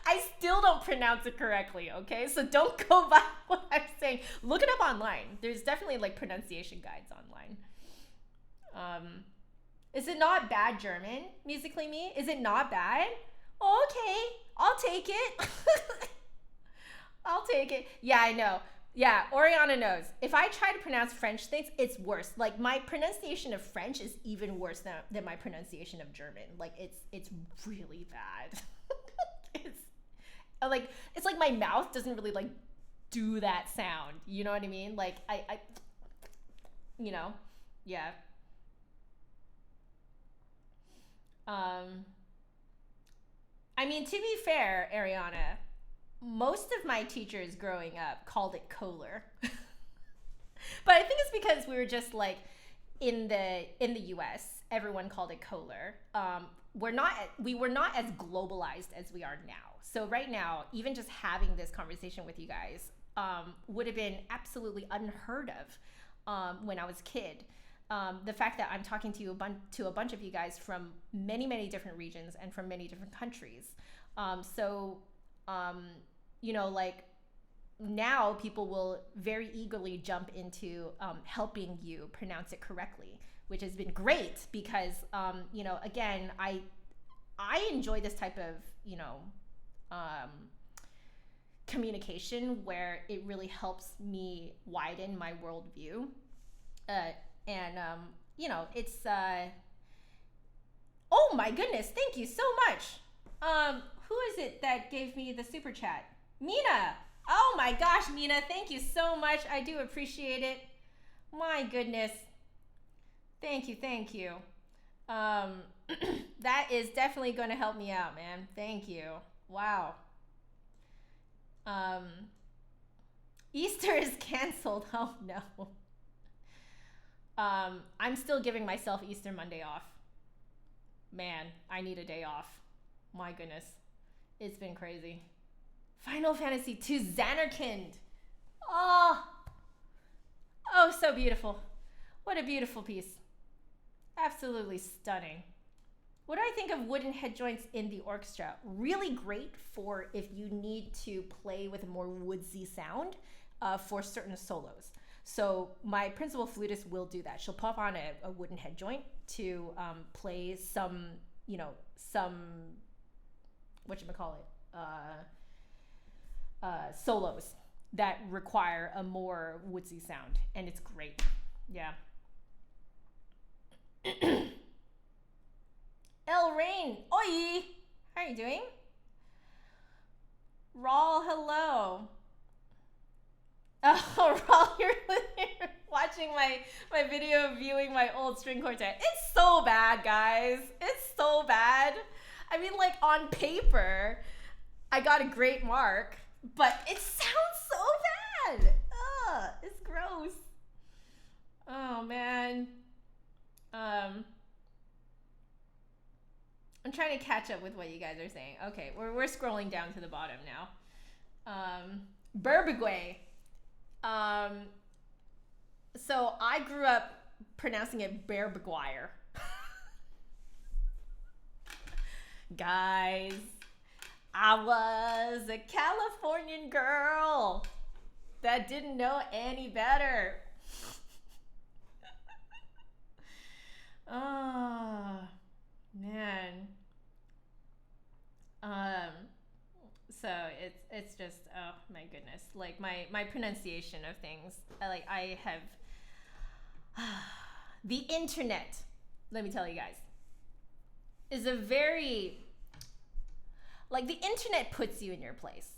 I still don't pronounce it correctly, okay? So don't go by what I'm saying. Look it up online. There's definitely like pronunciation guides online. Is it not bad German, Musically Me? Is it not bad? Okay, I'll take it. I'll take it. Yeah, I know. Yeah, Oriana knows. If I try to pronounce French things, it's worse. Like my pronunciation of French is even worse than my pronunciation of German. Like it's really bad. It's like my mouth doesn't really like do that sound. You know what I mean? Like I you know, yeah. I mean, to be fair, Ariana, most of my teachers growing up called it Kohler. But I think it's because we were just like in the US, everyone called it Kohler. We were not as globalized as we are now. So right now, even just having this conversation with you guys would have been absolutely unheard of when I was a kid. The fact that I'm talking to a bunch of you guys from many, many different regions and from many different countries. You know, like now people will very eagerly jump into helping you pronounce it correctly, which has been great because, you know, again, I enjoy this type of, you know, communication where it really helps me widen my worldview. You know, it's, oh my goodness, thank you so much. Who is it that gave me the super chat? Mina. Oh my gosh, Mina, thank you so much. I do appreciate it. My goodness. Thank you. That is definitely going to help me out, man. Thank you. Wow. Easter is canceled. Oh no. I'm still giving myself Easter Monday off. Man, I need a day off. My goodness. It's been crazy. Final Fantasy II Xanarkand. Oh, so beautiful. What a beautiful piece. Absolutely stunning. What do I think of wooden head joints in the orchestra? Really great for if you need to play with a more woodsy sound for certain solos. So my principal flutist will do that. She'll pop on a wooden head joint to play some, you know, solos that require a more woodsy sound, and it's great. Yeah. El Rain, oi! How are you doing? Raul, hello. Oh, Raul, you're watching my video viewing my old string quartet. It's so bad, guys. It's so bad. I mean, like, on paper, I got a great mark, but it sounds Oh man. I'm trying to catch up with what you guys are saying. Okay, we're scrolling down to the bottom now. Berbigue. So I grew up pronouncing it Bear-Beguire. Guys, I was a Californian girl that didn't know any better. Oh, man. So it's just, oh my goodness, like my pronunciation of things, I have the internet, let me tell you guys, is a very, like, the internet puts you in your place,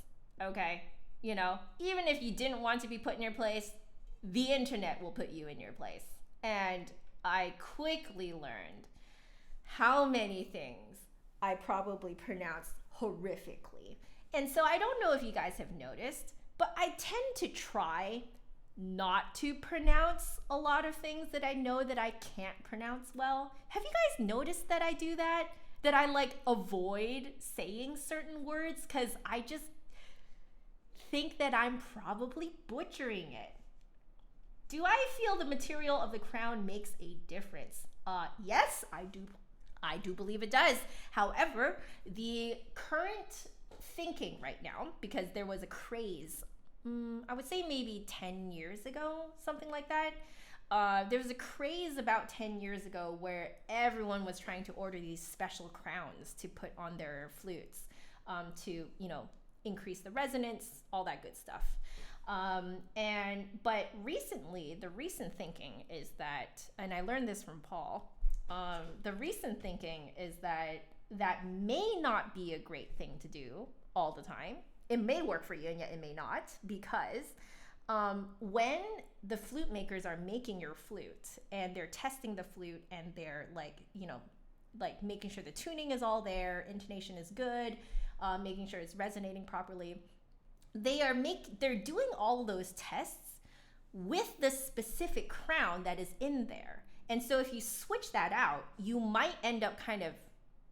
okay? You know, even if you didn't want to be put in your place, the internet will put you in your place. And I quickly learned how many things I probably pronounced horrifically. And so I don't know if you guys have noticed, but I tend to try not to pronounce a lot of things that I know that I can't pronounce well. Have you guys noticed that I do that? That I like avoid saying certain words because I just think that I'm probably butchering it. Do I feel the material of the crown makes a difference? Yes, I do believe it does. However, the current thinking right now, because there was a craze, I would say maybe 10 years ago, something like that. There was a craze about 10 years ago where everyone was trying to order these special crowns to put on their flutes to, you know, increase the resonance, all that good stuff. But recently, the recent thinking is that, and I learned this from Paul, the recent thinking is that that may not be a great thing to do all the time. It may work for you and yet it may not, because when the flute makers are making your flute and they're testing the flute and they're like, you know, like making sure the tuning is all there, intonation is good, making sure it's resonating properly, they're doing all those tests with the specific crown that is in there. And so if you switch that out, you might end up kind of,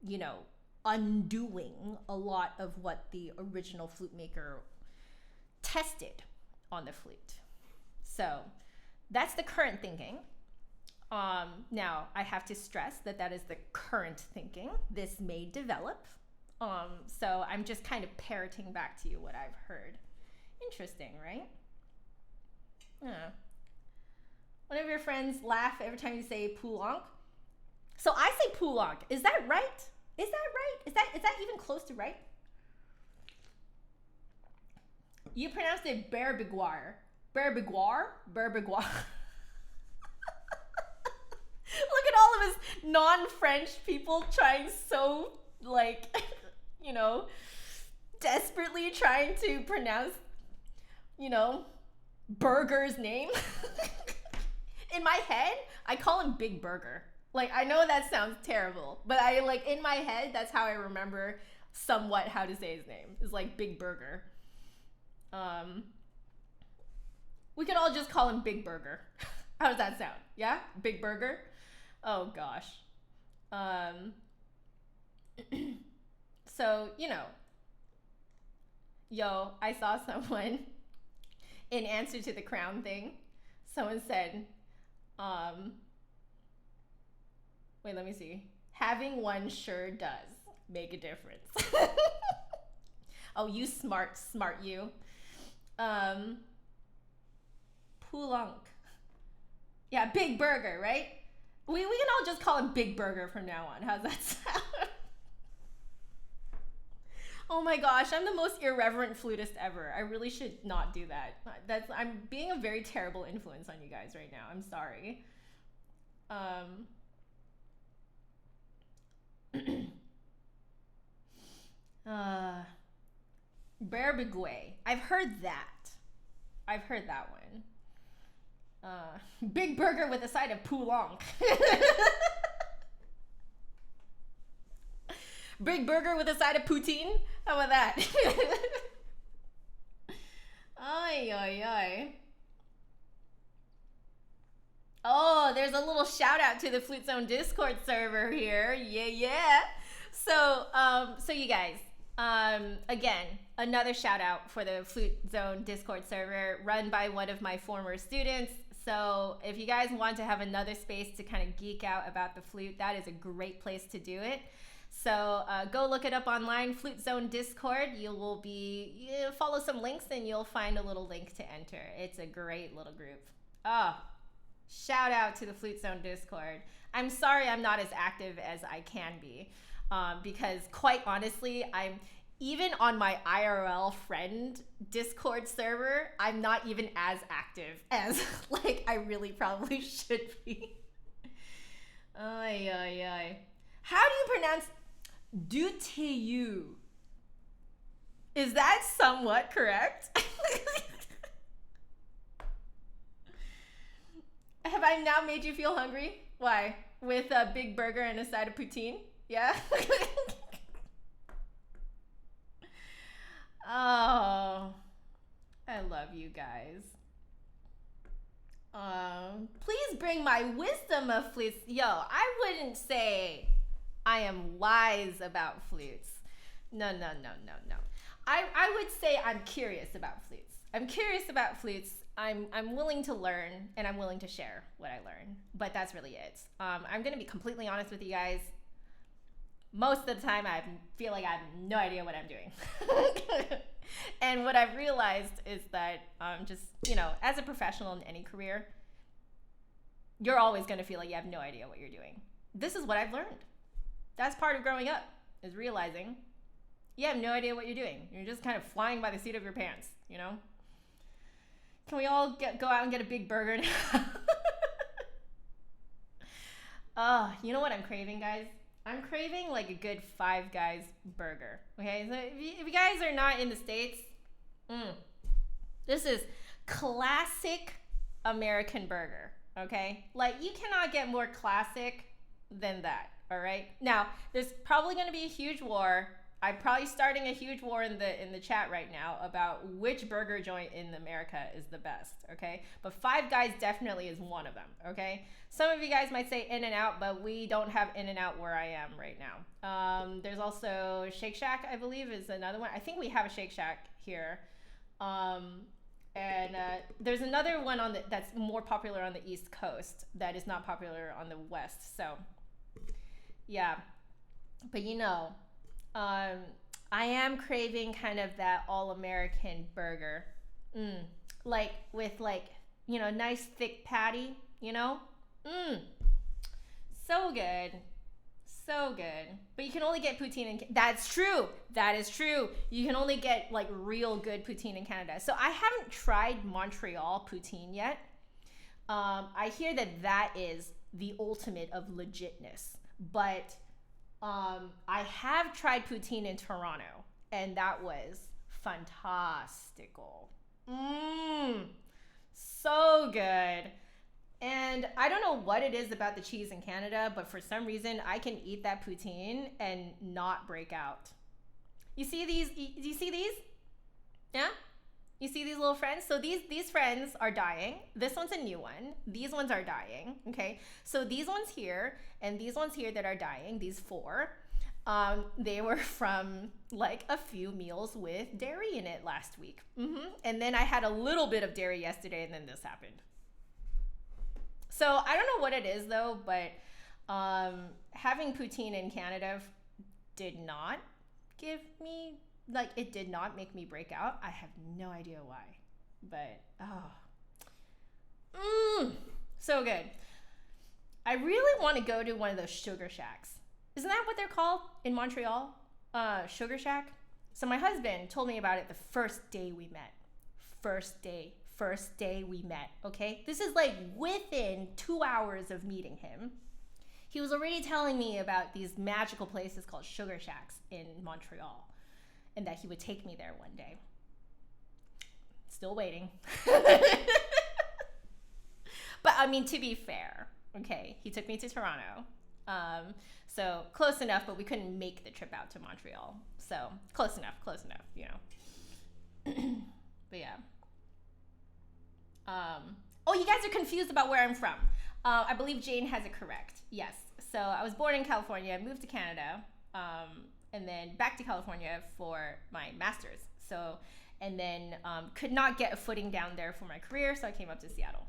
you know, undoing a lot of what the original flute maker tested on the flute. So that's the current thinking. Now I have to stress that that is the current thinking. This may develop. So I'm just kind of parroting back to you what I've heard. Interesting, right? Yeah. One of your friends laugh every time you say Poulenc. So I say Poulenc. Is that right? Is that right? Is that even close to right? You pronounced it Bear-Beguire. Bear-Beguire? Bear-Beguire. Look at all of us non-French people trying so, like, you know, desperately trying to pronounce, you know, Burger's name. In my head, I call him Big Burger. Like, I know that sounds terrible, but I, like, in my head, that's how I remember somewhat how to say his name. It's like Big Burger. We could all just call him Big Burger. How does that sound? Yeah? Big Burger? Oh, gosh. So, you know, yo, I saw someone in answer to the crown thing. Someone said, wait, let me see. Having one sure does make a difference. Oh, you smart you. Poulenc. Yeah, Big Burger, right? We can all just call him Big Burger from now on. How's that sound? Oh my gosh, I'm the most irreverent flutist ever. I really should not do that. I'm being a very terrible influence on you guys right now. I'm sorry. Bear-Beguire. I've heard that. I've heard that one. Big Burger with a side of Poulenc. Big Burger with a side of Poutine? How about that? Ay, ay, ay. Oh, there's a little shout out to the Flute Zone Discord server here. Yeah. So you guys, again, another shout out for the Flute Zone Discord server run by one of my former students. So if you guys want to have another space to kind of geek out about the flute, that is a great place to do it. So go look it up online, Flute Zone Discord. You follow some links and you'll find a little link to enter. It's a great little group. Oh, shout out to the Flute Zone Discord. I'm sorry I'm not as active as I can be because quite honestly, I'm even on my IRL friend Discord server, I'm not even as active as like I really probably should be. Ay, ay, ay. How do you pronounce "du-te-you"? Is that somewhat correct? Have I now made you feel hungry? Why? With a big burger and a side of poutine? Yeah? Oh, I love you guys. Please bring my wisdom of flutes. Yo, I wouldn't say I am wise about flutes. No. I would say I'm curious about flutes. I'm curious about flutes. I'm willing to learn and I'm willing to share what I learn, but that's really it. I'm gonna be completely honest with you guys. Most of the time I feel like I have no idea what I'm doing. And what I've realized is that just, as a professional in any career, you're always gonna feel like you have no idea what you're doing. This is what I've learned. That's part of growing up, is realizing you have no idea what you're doing. You're just kind of flying by the seat of your pants, Can we all go out and get a big burger now? Oh, you know what I'm craving, guys? I'm craving like a good Five Guys burger. Okay, so if you guys are not in the States, this is classic American burger. Okay, like you cannot get more classic than that. All right. Now there's probably going to be a huge war. I'm probably starting a huge war in the chat right now about which burger joint in America is the best, okay? But Five Guys definitely is one of them, okay? Some of you guys might say In-N-Out, but we don't have In-N-Out where I am right now. There's also Shake Shack, I believe, is another one. I think we have a Shake Shack here. There's another one that's more popular on the East Coast that is not popular on the West. So, yeah. But I am craving kind of that all-American burger. Like with nice thick patty, So good. So good. But you can only get poutine that's true. That is true. You can only get like real good poutine in Canada. So I haven't tried Montreal poutine yet. I hear that is the ultimate of legitness. But I have tried poutine in Toronto, and that was fantastical. So good. And I don't know what it is about the cheese in Canada, but for some reason I can eat that poutine and not break out. You see these? Do you see these? Yeah? You see these little friends? So these friends are dying. This one's a new one. These ones are dying, okay? So these ones here and these ones here that are dying, these four, they were from like a few meals with dairy in it last week. And then I had a little bit of dairy yesterday and then this happened. So I don't know what it is though, but having poutine in Canada did not give me, it did not make me break out. I have no idea why, but so good. I really want to go to one of those sugar shacks. Isn't that what they're called in Montreal? Sugar shack? So my husband told me about it the first day we met. First day we met, okay? This is like within 2 hours of meeting him. He was already telling me about these magical places called sugar shacks in Montreal and that he would take me there one day. Still waiting. But I mean, to be fair, okay, he took me to Toronto. So close enough, but we couldn't make the trip out to Montreal. So close enough, But yeah. Oh, you guys are confused about where I'm from. I believe Jane has it correct. Yes. So I was born in California, moved to Canada, and then back to California for my master's. So, and then could not get a footing down there for my career, so I came up to Seattle.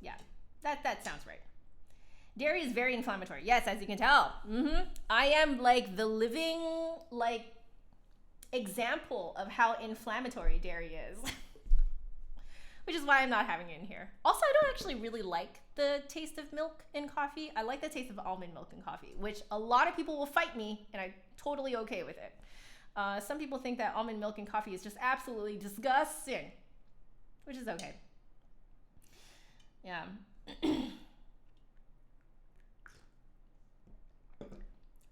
Yeah, that sounds right. Dairy is very inflammatory. Yes, as you can tell. I am like the living like example of how inflammatory dairy is. Which is why I'm not having it in here. Also, I don't actually really like the taste of milk in coffee. I like the taste of almond milk in coffee, which a lot of people will fight me, and I'm totally okay with it. Some people think that almond milk in coffee is just absolutely disgusting, which is okay. Yeah.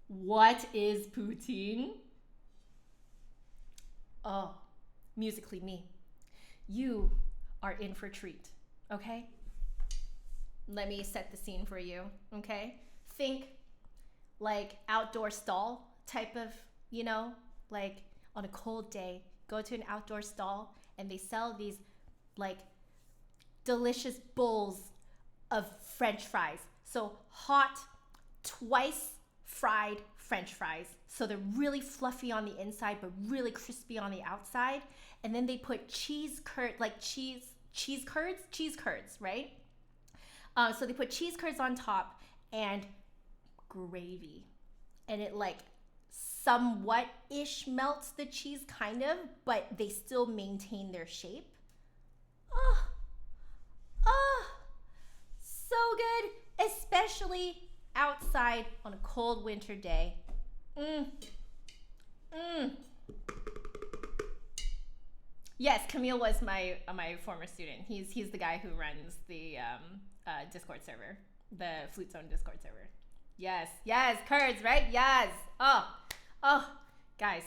What is poutine? Oh, musically me. You are in for a treat, okay? Let me set the scene for you, okay? Think like outdoor stall type of, you know, like on a cold day, go to an outdoor stall and they sell these like delicious bowls of French fries. So hot, twice fried French fries. So they're really fluffy on the inside, but really crispy on the outside. And then they put cheese curds, right? So they put cheese curds on top and gravy. And it like somewhat-ish melts the cheese kind of, but they still maintain their shape. So good, especially outside on a cold winter day. Yes, Camille was my former student. He's the guy who runs the Discord server, the Flute Zone Discord server. Yes, curds, right? Yes. Oh, guys,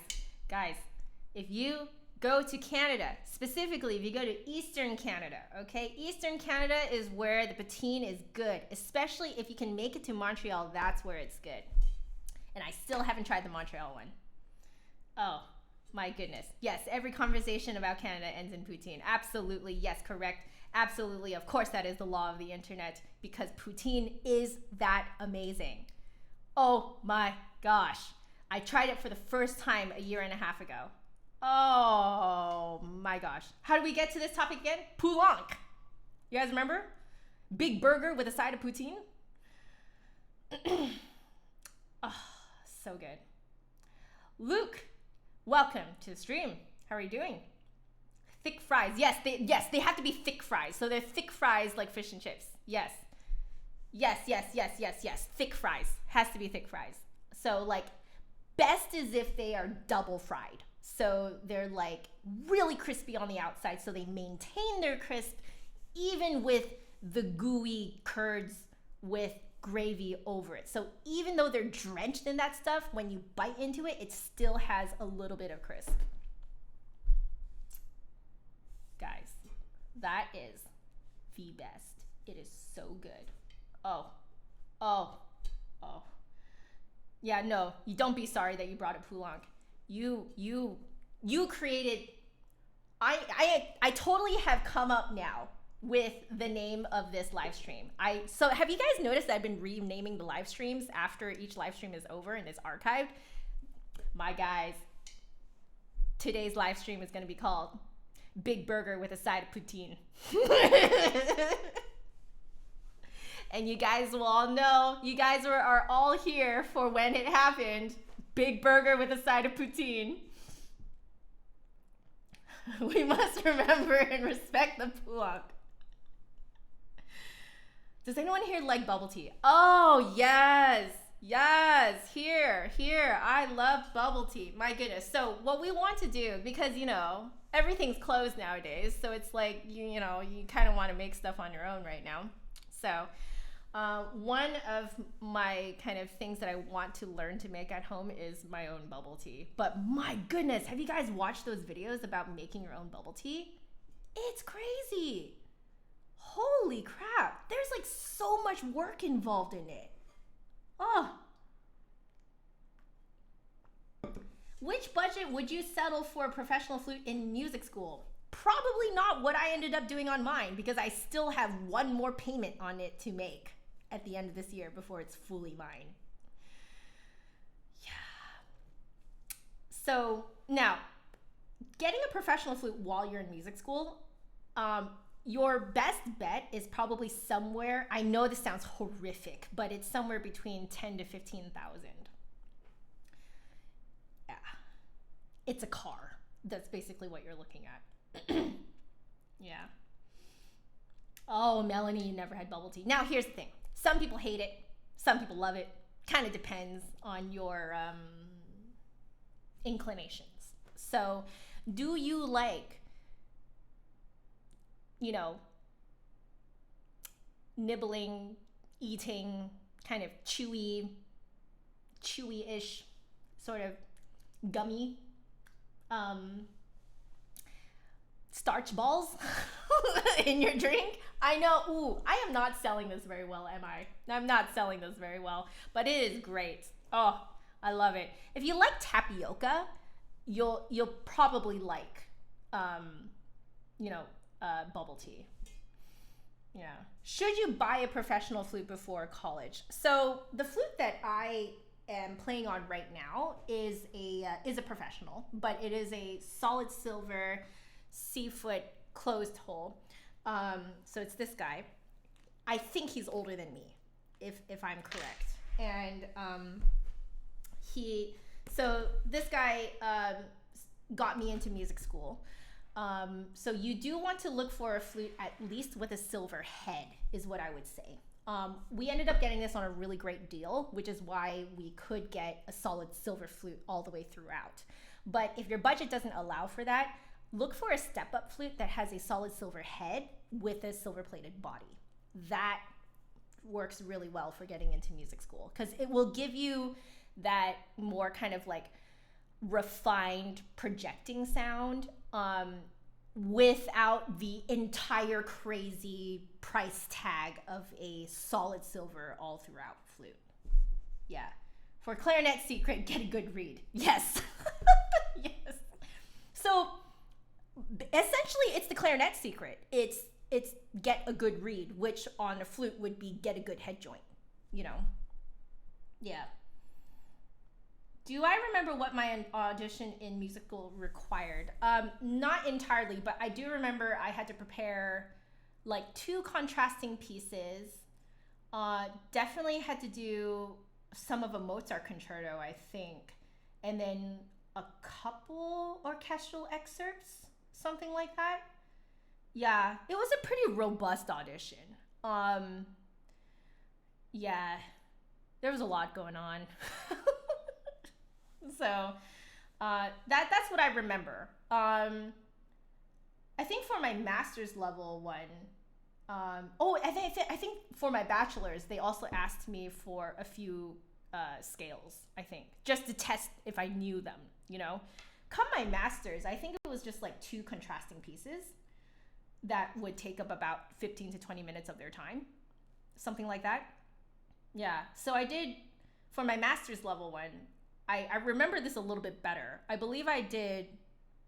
if you go to Canada, specifically if you go to Eastern Canada, okay? Eastern Canada is where the poutine is good, especially if you can make it to Montreal, that's where it's good. And I still haven't tried the Montreal one. Oh, my goodness. Yes, every conversation about Canada ends in poutine. Absolutely, yes, correct. Absolutely, of course that is the law of the internet because poutine is that amazing. Oh my gosh. I tried it for the first time a year and a half ago. Oh my gosh. How did we get to this topic again? Poulenc. You guys remember? Big burger with a side of poutine. Oh, so good. Luke, welcome to the stream. How are you doing? Thick fries. Yes, they have to be thick fries. So they're thick fries like fish and chips. Yes. Thick fries. Has to be thick fries. So like best is if they are double fried. So they're like really crispy on the outside so they maintain their crisp even with the gooey curds with gravy over it. So even though they're drenched in that stuff, when you bite into it, it still has a little bit of crisp. Guys, that is the best. It is so good. Oh. Yeah, no, you don't be sorry that you brought up Poulenc. You created, I totally have come up now with the name of this live stream. So have you guys noticed that I've been renaming the live streams after each live stream is over and is archived? My guys, today's live stream is gonna be called Big Burger with a Side of Poutine. And you guys will all know, you guys are all here for when it happened. Big burger with a side of poutine. We must remember and respect the Poulenc. Does anyone here like bubble tea? Oh, yes, here. I love bubble tea. My goodness. So what we want to do, because, you know, everything's closed nowadays. So it's like, you know, you kind of want to make stuff on your own right now. So one of my kind of things that I want to learn to make at home is my own bubble tea. But my goodness, have you guys watched those videos about making your own bubble tea? It's crazy. Holy crap. There's like so much work involved in it. Oh. Which budget would you settle for a professional flute in music school? Probably not what I ended up doing on mine because I still have one more payment on it to make. at the end of this year before it's fully mine. Yeah. So now, getting a professional flute while you're in music school, your best bet is probably somewhere, I know this sounds horrific, but it's somewhere between 10 to 15,000. Yeah. It's a car. That's basically what you're looking at. Yeah. Oh, Melanie, you never had bubble tea. Now, here's the thing. Some people hate it. Some people love it. Kind of depends on your inclinations. So, do you like, nibbling, eating, kind of chewy-ish, sort of gummy, starch balls in your drink? I know, I am not selling this very well, am I? I'm not selling this very well, but it is great. Oh, I love it. If you like tapioca, you'll probably like, bubble tea. Yeah. Should you buy a professional flute before college? So the flute that I am playing on right now is a professional, but it is a solid silver C-foot closed hole. So it's this guy. I think he's older than me, if I'm correct. And this guy got me into music school. So you do want to look for a flute at least with a silver head, is what I would say. We ended up getting this on a really great deal, which is why we could get a solid silver flute all the way throughout. But if your budget doesn't allow for that, look for a step-up flute that has a solid silver head with a silver-plated body. That works really well for getting into music school because it will give you that more kind of like refined projecting sound without the entire crazy price tag of a solid silver all throughout flute. Yeah. For clarinet secret, get a good reed. Yes. Yes. So essentially it's the clarinet secret. It's get a good reed, which on a flute would be get a good head joint, Yeah. Do I remember what my audition in musical required? Not entirely, but I do remember I had to prepare like 2 contrasting pieces. Definitely had to do some of a Mozart concerto, I think. And then a couple orchestral excerpts, something like that. Yeah, it was a pretty robust audition. Yeah, there was a lot going on. So that's what I remember. I think for my master's level one, I think for my bachelor's, they also asked me for a few scales, I think, just to test if I knew them, Come my master's, I think it was just like 2 contrasting pieces that would take up about 15 to 20 minutes of their time, something like that. Yeah, so I did, for my master's level one, I remember this a little bit better. I believe I did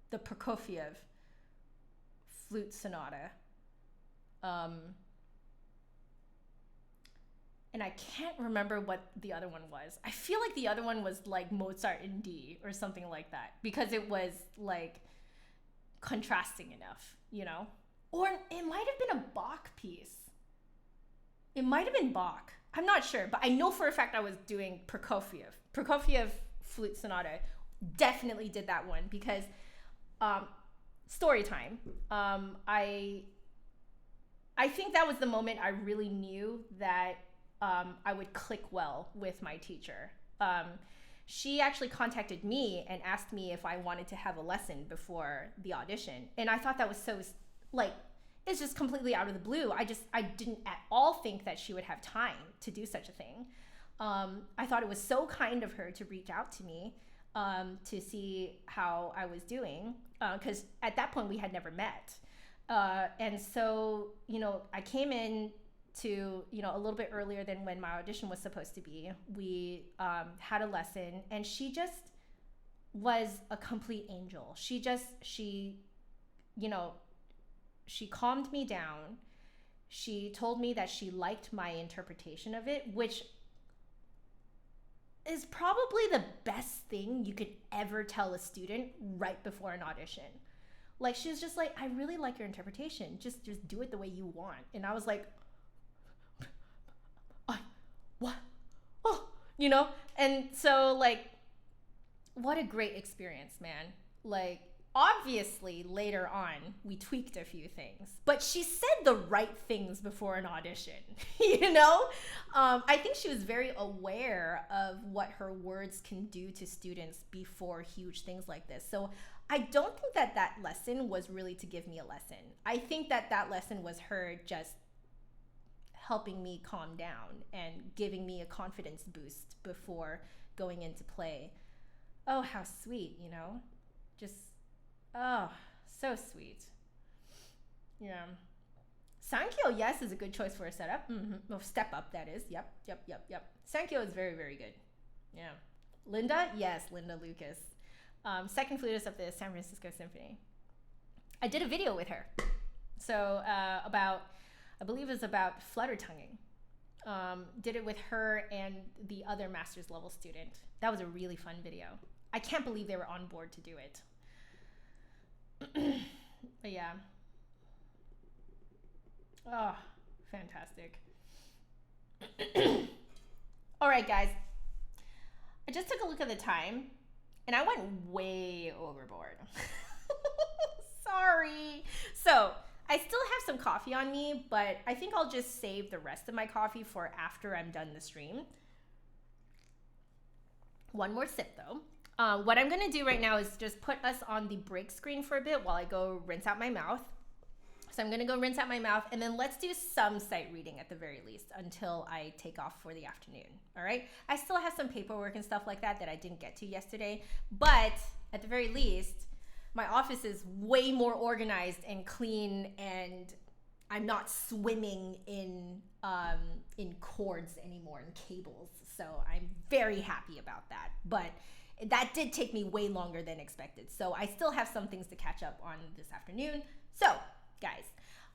the Prokofiev Flute Sonata. And I can't remember what the other one was. I feel like the other one was like Mozart in D or something like that because it was like contrasting enough, Or it might have been a Bach piece. It might have been Bach. I'm not sure, but I know for a fact I was doing Prokofiev. Prokofiev Flute Sonata. Definitely did that one because story time. I think that was the moment I really knew that I would click well with my teacher. She actually contacted me and asked me if I wanted to have a lesson before the audition. And I thought that was so, it's just completely out of the blue. I didn't at all think that she would have time to do such a thing. I thought it was so kind of her to reach out to me to see how I was doing, because at that point we had never met. And so, I came in to, a little bit earlier than when my audition was supposed to be. We had a lesson, and she just was a complete angel. She calmed me down, She told me that she liked my interpretation of it, which is probably the best thing you could ever tell a student right before an audition. Like, she was just like, I really like your interpretation. Just do it the way you want. And I was like, what? Oh, you know? And so, like, what a great experience, man. Like, obviously, later on, we tweaked a few things. But she said the right things before an audition, you know? I think she was very aware of what her words can do to students before huge things like this. So I don't think that that lesson was really to give me a lesson. I think that that lesson was her just helping me calm down and giving me a confidence boost before going into play. Oh, how sweet, you know? Just, oh, so sweet. Yeah. Sankyo, yes, is a good choice for a setup. Oh, step up, that is. Yep. Sankyo is very, very good. Yeah. Linda? Yes, Linda Lucas. Second flutist of the San Francisco Symphony. I did a video with her. So about, I believe it was about flutter tonguing. Did it with her and the other master's level student. That was a really fun video. I can't believe they were on board to do it. But yeah. Oh, fantastic. All right, guys. I just took a look at the time and I went way overboard. Sorry. So I still have some coffee on me, but I think I'll just save the rest of my coffee for after I'm done the stream. One more sip though. What I'm gonna do right now is just put us on the break screen for a bit while I go rinse out my mouth. So I'm gonna go rinse out my mouth and then let's do some sight reading at the very least until I take off for the afternoon, all right? I still have some paperwork and stuff like that I didn't get to yesterday, but at the very least, my office is way more organized and clean and I'm not swimming in cords anymore and cables. So I'm very happy about that. But that did take me way longer than expected. So I still have some things to catch up on this afternoon. So guys,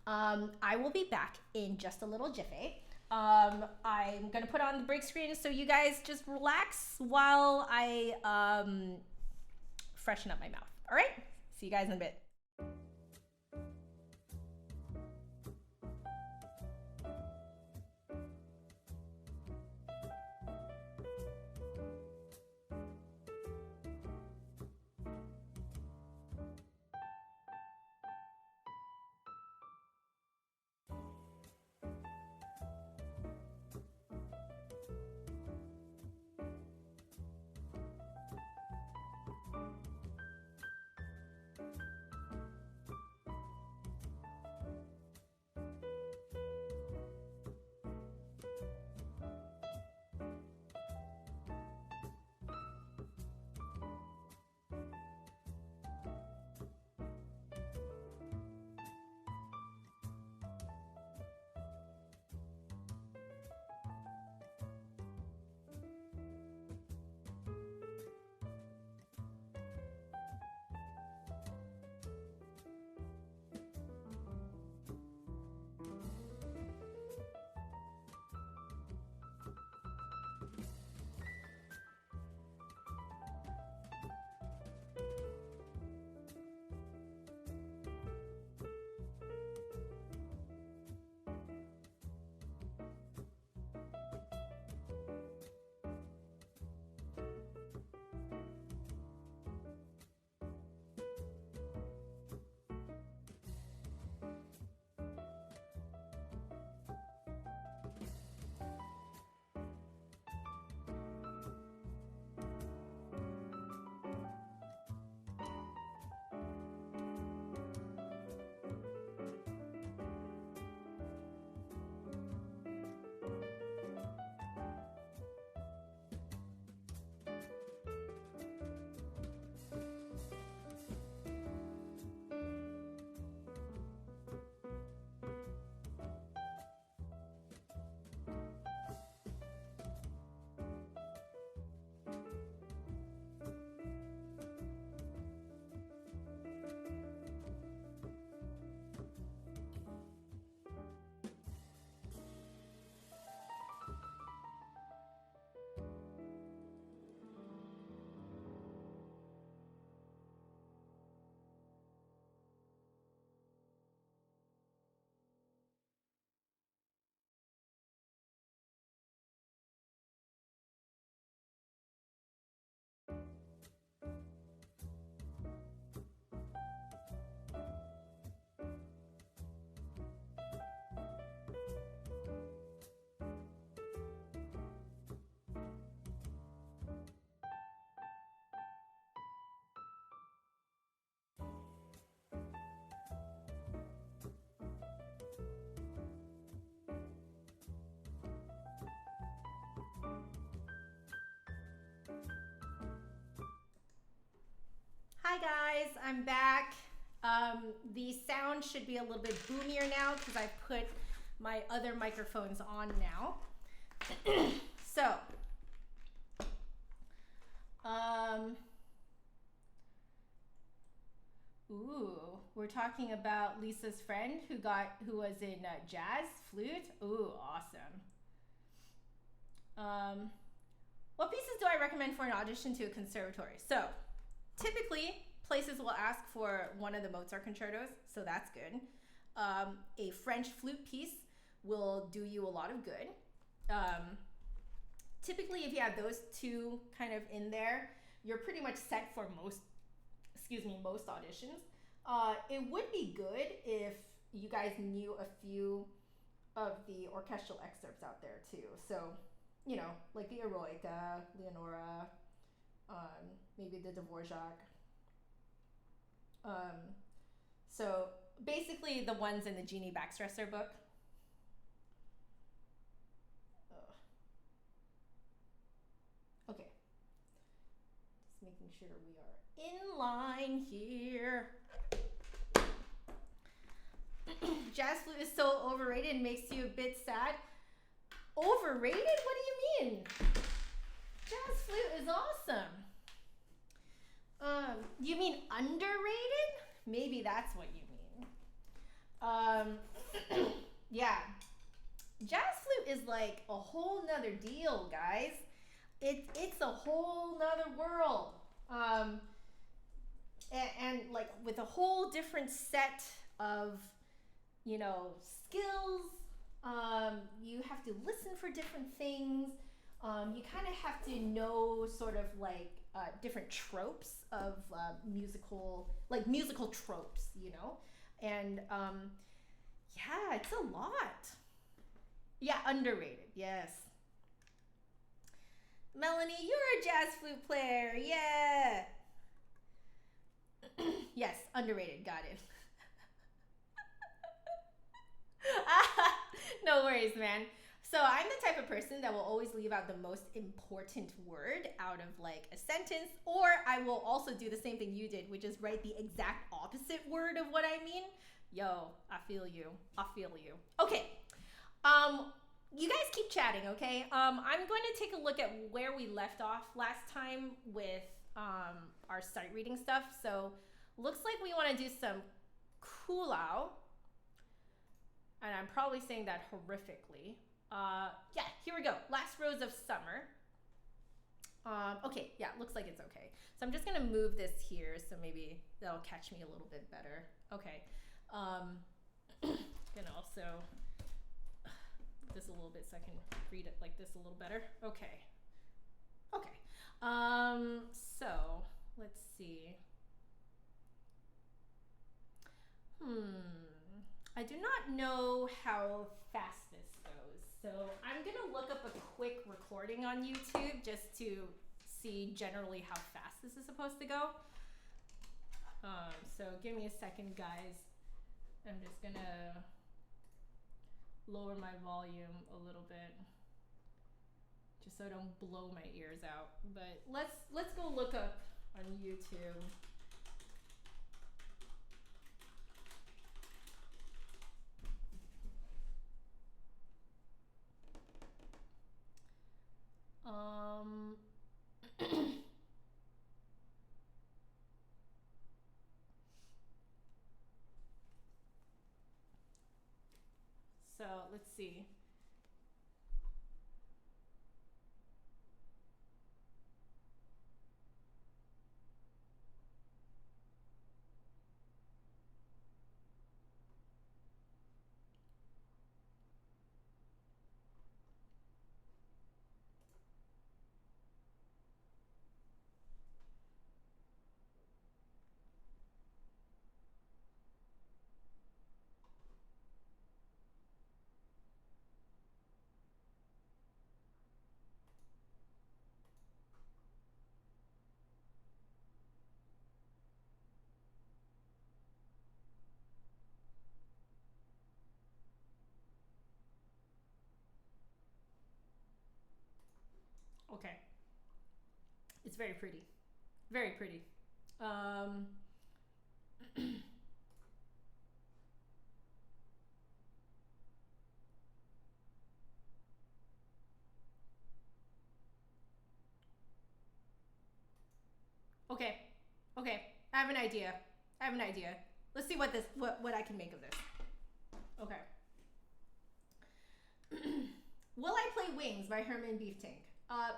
I will be back in just a little jiffy. I'm gonna put on the break screen so you guys just relax while I freshen up my mouth. All right, see you guys in a bit. guys, I'm back. The sound should be a little bit boomier now because I put my other microphones on now. So, we're talking about Lisa's friend who was in jazz flute. Ooh, awesome. What pieces do I recommend for an audition to a conservatory? So, typically, places will ask for one of the Mozart concertos, so that's good. A French flute piece will do you a lot of good. Typically, if you have those two kind of in there, you're pretty much set for most auditions. It would be good if you guys knew a few of the orchestral excerpts out there too. So, you know, like the Eroica, Leonora, maybe the Dvorak. So basically the ones in the Jeannie Baxtresser book. Okay. Just making sure we are in line here. Jazz flute is so overrated and makes you a bit sad. Overrated? What do you mean? Jazz flute is awesome. You mean underrated? Maybe that's what you mean. Yeah. Jazz flute is like a whole nother deal, guys. It's a whole nother world. And like with a whole different set of, you know, skills. You have to listen for different things. You kind of have to know sort of like different tropes of musical tropes, you know? And yeah, it's a lot. Yeah, underrated, yes. Melanie, you're a jazz flute player, yeah. Yes, underrated, got it. No worries, man. So I'm the type of person that will always leave out the most important word out of like a sentence, or I will also do the same thing you did, which is write the exact opposite word of what I mean. Yo, I feel you. Okay. You guys keep chatting, okay? I'm going to take a look at where we left off last time with our sight reading stuff. So looks like we want to do some Kulau. And I'm probably saying that horrifically. Yeah, here we go. Last Rose of Summer. Okay, yeah, looks like it's okay. So I'm just gonna move this here so maybe that'll catch me a little bit better. Okay. Gonna also this a little bit so I can read it like this a little better. Okay. Okay. So let's see. I do not know how fast this goes, so I'm gonna look up a quick recording on YouTube just to see generally how fast this is supposed to go. So give me a second, guys. I'm just gonna lower my volume a little bit just so I don't blow my ears out. But let's go look up on YouTube. So let's see. Okay. It's very pretty. Very pretty. Okay. Okay. I have an idea. I have an idea. Let's see what I can make of this. Okay. Will I play Wings by Herman Beeftank?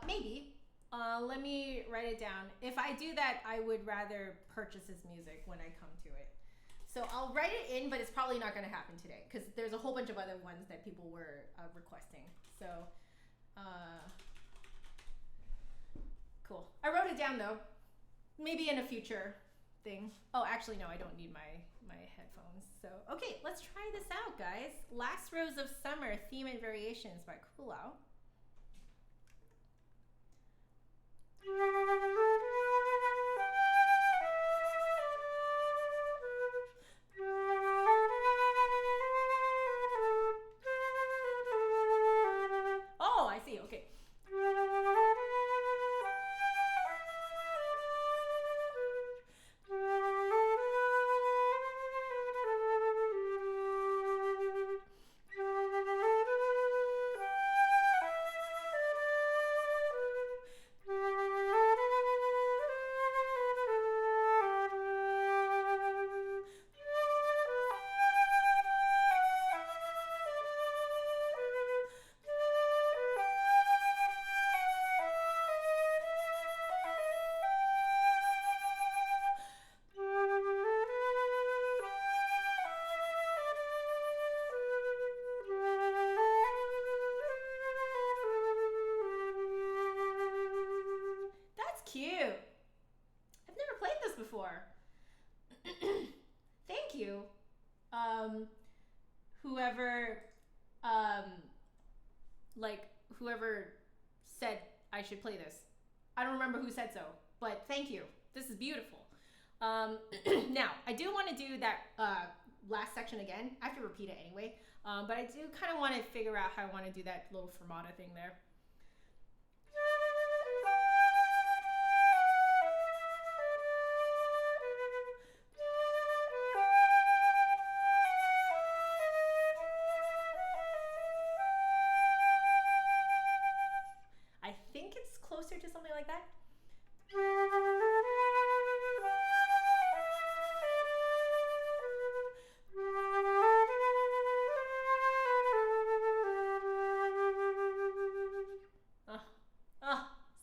Maybe. Let me write it down. If I do that, I would rather purchase his music when I come to it. So I'll write it in, but it's probably not going to happen today because there's a whole bunch of other ones that people were requesting. So, cool. I wrote it down though. Maybe in a future thing. Oh, actually, no, I don't need my headphones. So, okay, let's try this out, guys. Last Rose of Summer, Theme and Variations by Kulau. Oh, I see, okay. Cute. I've never played this before. Thank you. Whoever whoever said I should play this. I don't remember who said so, but thank you. This is beautiful. Now, I do want to do that last section again. I have to repeat it anyway, but I do kind of want to figure out how I want to do that little fermata thing there. Closer to something like that.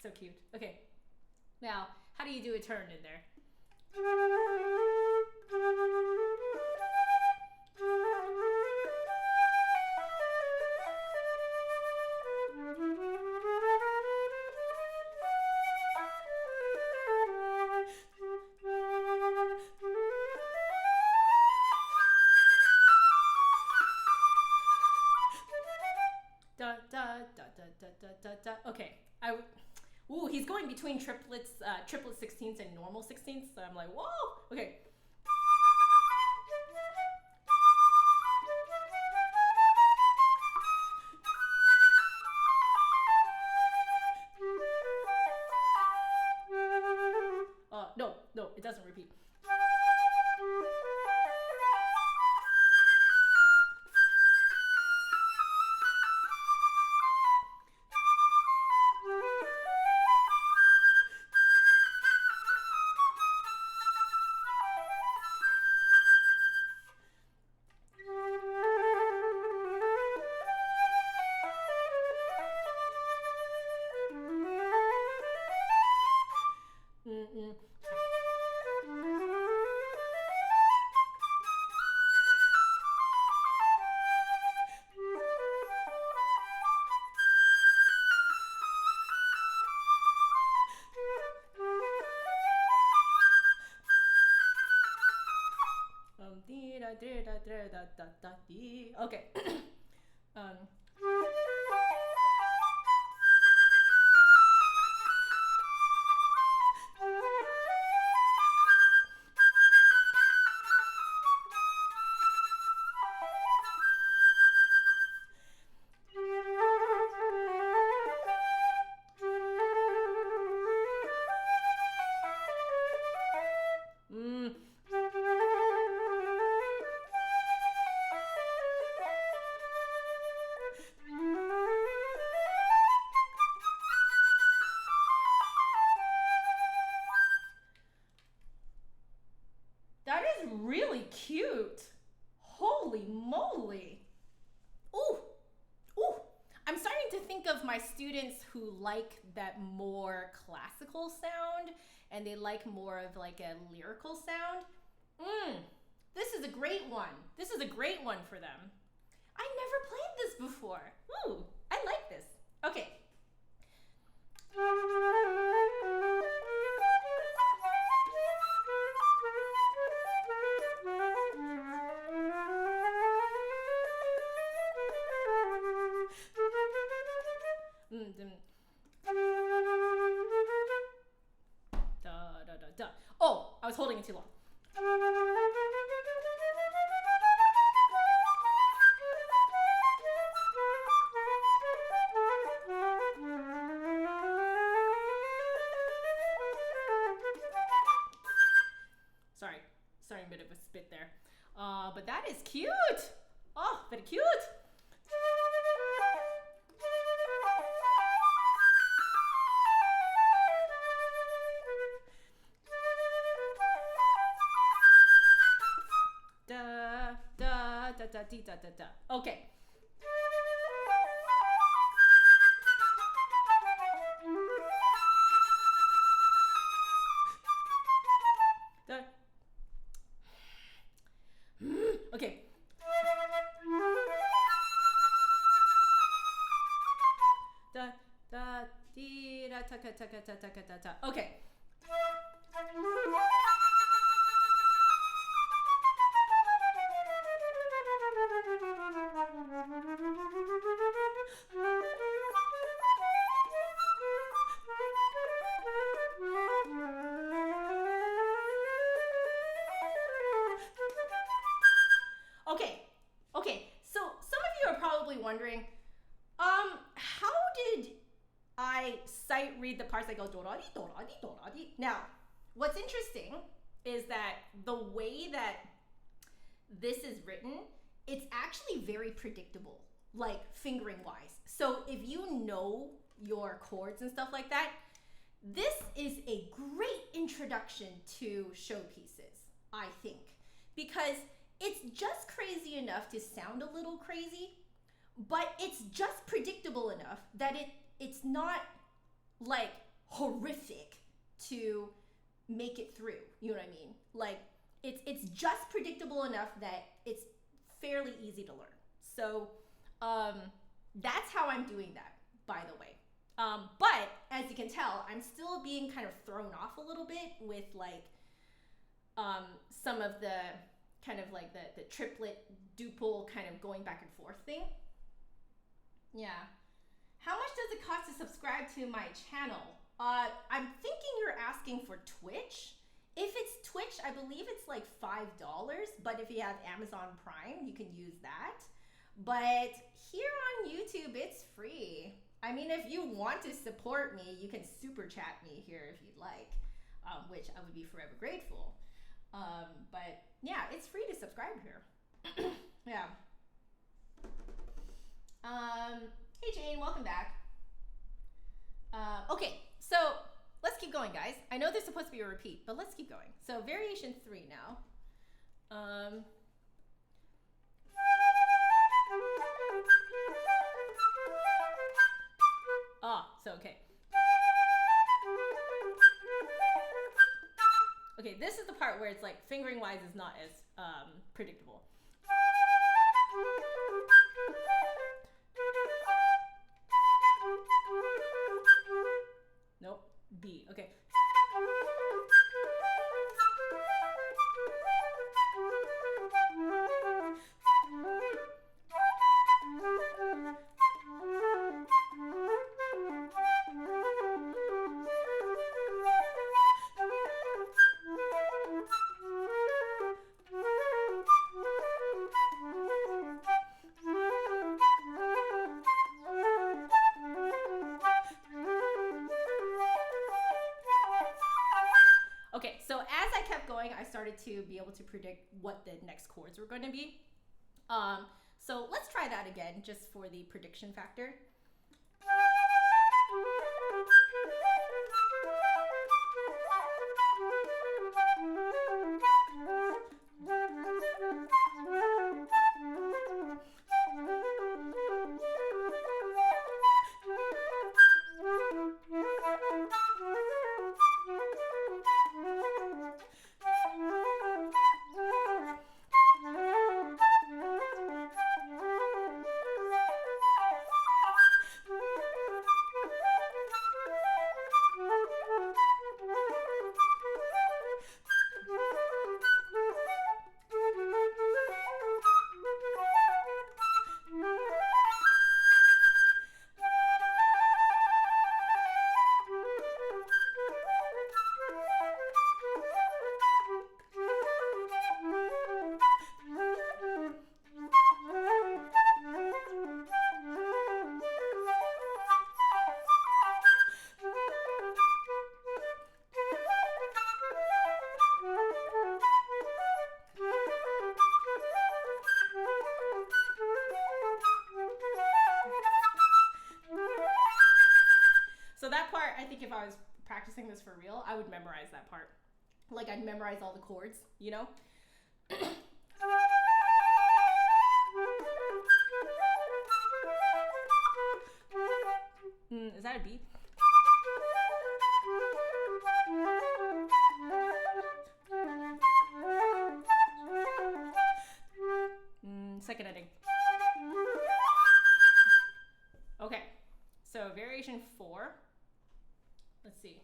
So cute. Okay. Now, how do you do a turn in there? Okay. Ooh, he's going between triplet 16ths and normal 16ths. So I'm like, whoa. Okay. No, it doesn't repeat. Okay. really cute. Holy moly. Ooh, ooh. I'm starting to think of my students who like that more classical sound and they like more of like a lyrical sound. This is a great one. This is a great one for them. I never played this before. Ooh, I like this. Okay. Oh, I was holding it too long. Sorry, a bit of a spit there. But that is cute. Oh, very cute. Da da da da dee, da da da. Okay. Okay. Da da dee da ta ta ta ta ta ta ta. Okay. Okay, so some of you are probably wondering, how did I sight read the parts that go do-da-dee, do-da-dee, do-da-dee? Now, what's interesting is that the way that this is written, it's actually very predictable, like fingering wise. So if you know your chords and stuff like that, this is a great introduction to showpieces, I think, because it's just crazy enough to sound a little crazy, but it's just predictable enough that it's not like horrific to make it through. You know what I mean? Like it's just predictable enough that it's fairly easy to learn. So that's how I'm doing that, by the way. But as you can tell, I'm still being kind of thrown off a little bit with like some of the kind of like the triplet duple kind of going back and forth thing. Yeah. How much does it cost to subscribe to my channel? I'm thinking you're asking for Twitch. If it's Twitch, I believe it's like $5, but if you have Amazon Prime, you can use that. But here on YouTube, it's free. I mean, if you want to support me, you can super chat me here if you'd like, which I would be forever grateful. But yeah, it's free to subscribe here. Yeah. Hey Jane, welcome back. Okay, so let's keep going, guys. I know there's supposed to be a repeat, but let's keep going. So variation 3 now. Okay. Okay, this is the part where it's like fingering wise is not as predictable. Nope. B. Okay. Okay, so as I kept going, I started to be able to predict what the next chords were going to be. So let's try that again, just for the prediction factor. like if I was practicing this for real, I would memorize that part. Like I'd memorize all the chords, you know? Is that a beat? Second ending. Okay, so variation 4. Let's see.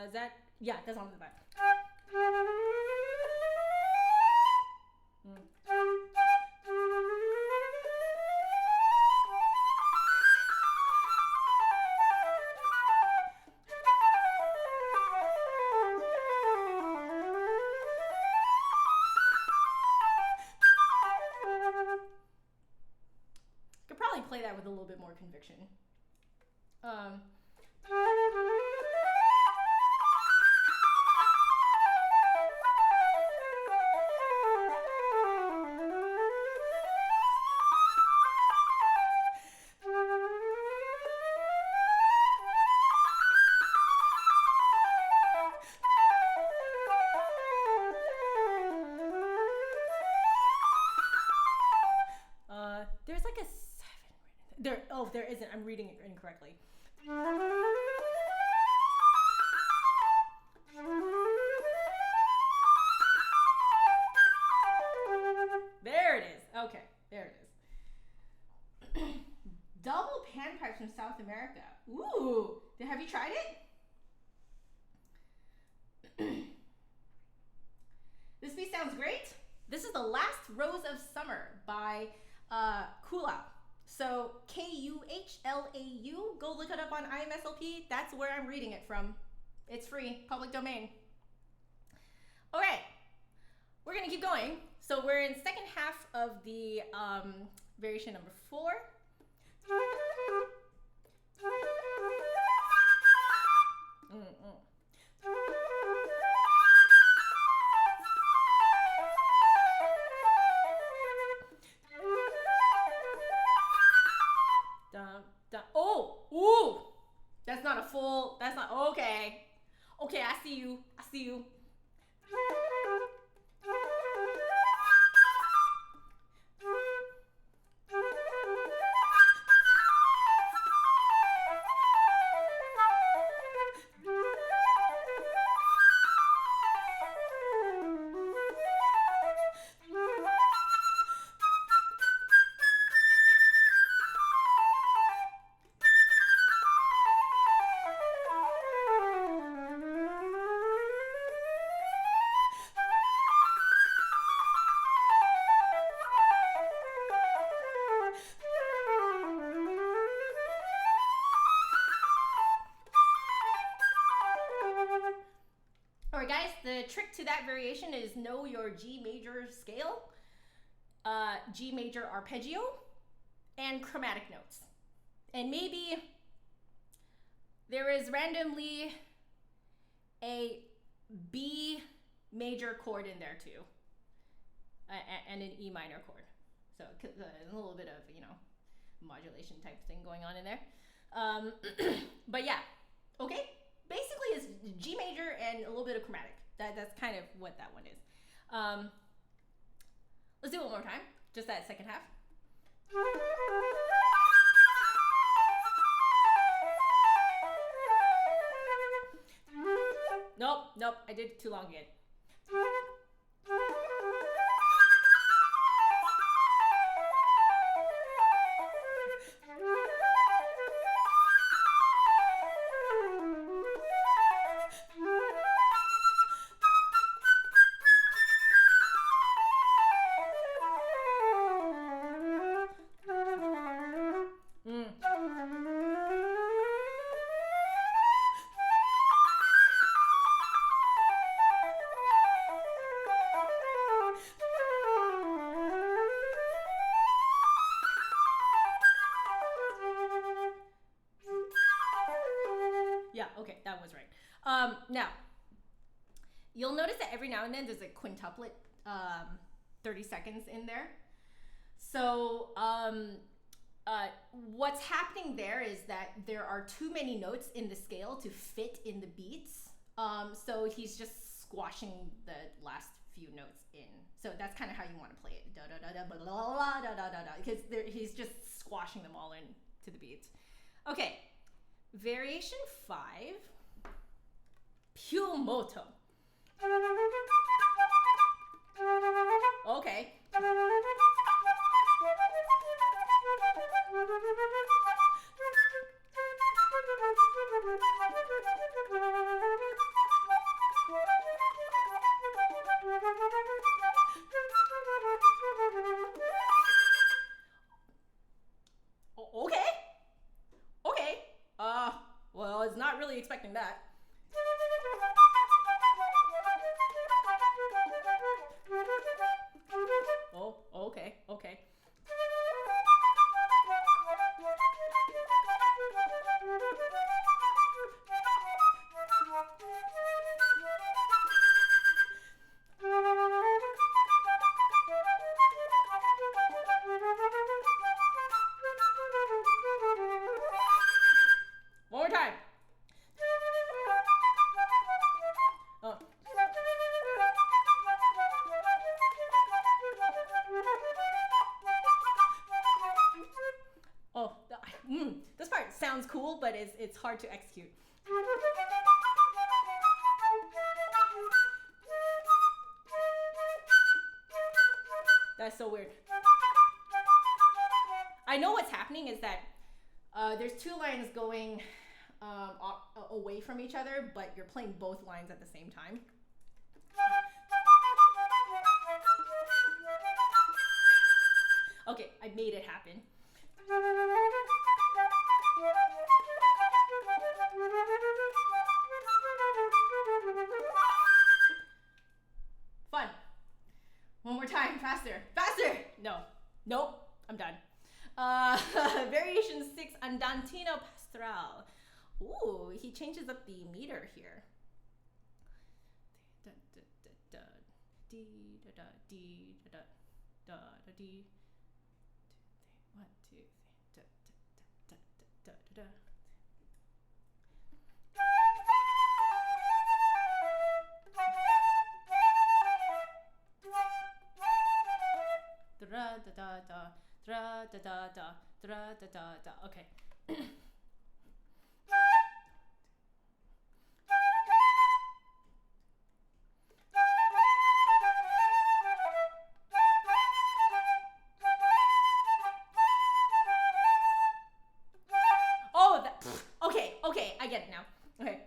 Is that? Yeah, that's on the back. Could probably play that with a little bit more conviction. There's like a 7 there. Oh, there isn't. I'm reading it incorrectly. There it is. Okay, there it is. Double panpipes from South America. Ooh, have you tried it? This piece sounds great. This is The Last Rose of Summer by Kuhlau. So Kuhlau. Go look it up on IMSLP. That's where I'm reading it from. It's free, public domain. Okay, we're gonna keep going. So we're in second half of the variation number 4. Oh, ooh, that's not a full, that's not, okay. Okay, I see you, I see you. Alright guys, the trick to that variation is know your G major scale, G major arpeggio, and chromatic notes. And maybe there is randomly a B major chord in there too, and an E minor chord. So a little bit of, you know, modulation type thing going on in there. But yeah, okay. Basically, it's G major and a little bit of chromatic. That's kind of what that one is. Let's do it one more time. Just that second half. Nope, I did too long again. Okay, that was right. Now, you'll notice that every now and then there's a quintuplet 30 seconds in there. So what's happening there is that there are too many notes in the scale to fit in the beats. So he's just squashing the last few notes in. So that's kind of how you want to play it. Da da da da blah, blah, blah, da da da da. Because he's just squashing them all into the beats. Okay, variation 5, più moto. Okay. Okay. Okay. Well, I was not really expecting that. Oh, okay, okay. One more time. Oh. Oh, this part sounds cool, but it's hard to execute. That's so weird. I know what's happening is that there's two lines going away from each other, but you're playing both lines at the same time. Okay, I made it happen. Fun. One more time, faster, faster. No, nope, I'm done. Variation 6, Andantino Pastoral. Ooh, he changes up the meter here. One, two, three. Okay. Oh, okay, I get it now. Okay.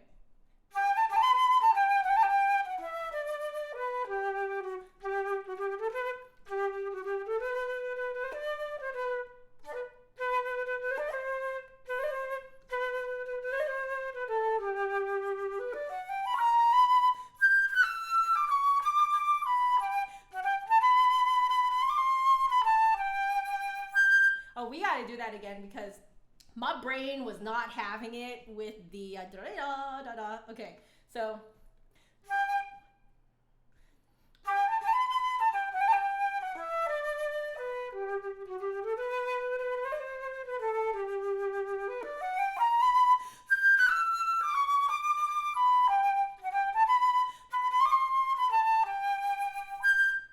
Oh, we gotta do that again because my brain was not having it with the da-da-da-da-da. Okay, so.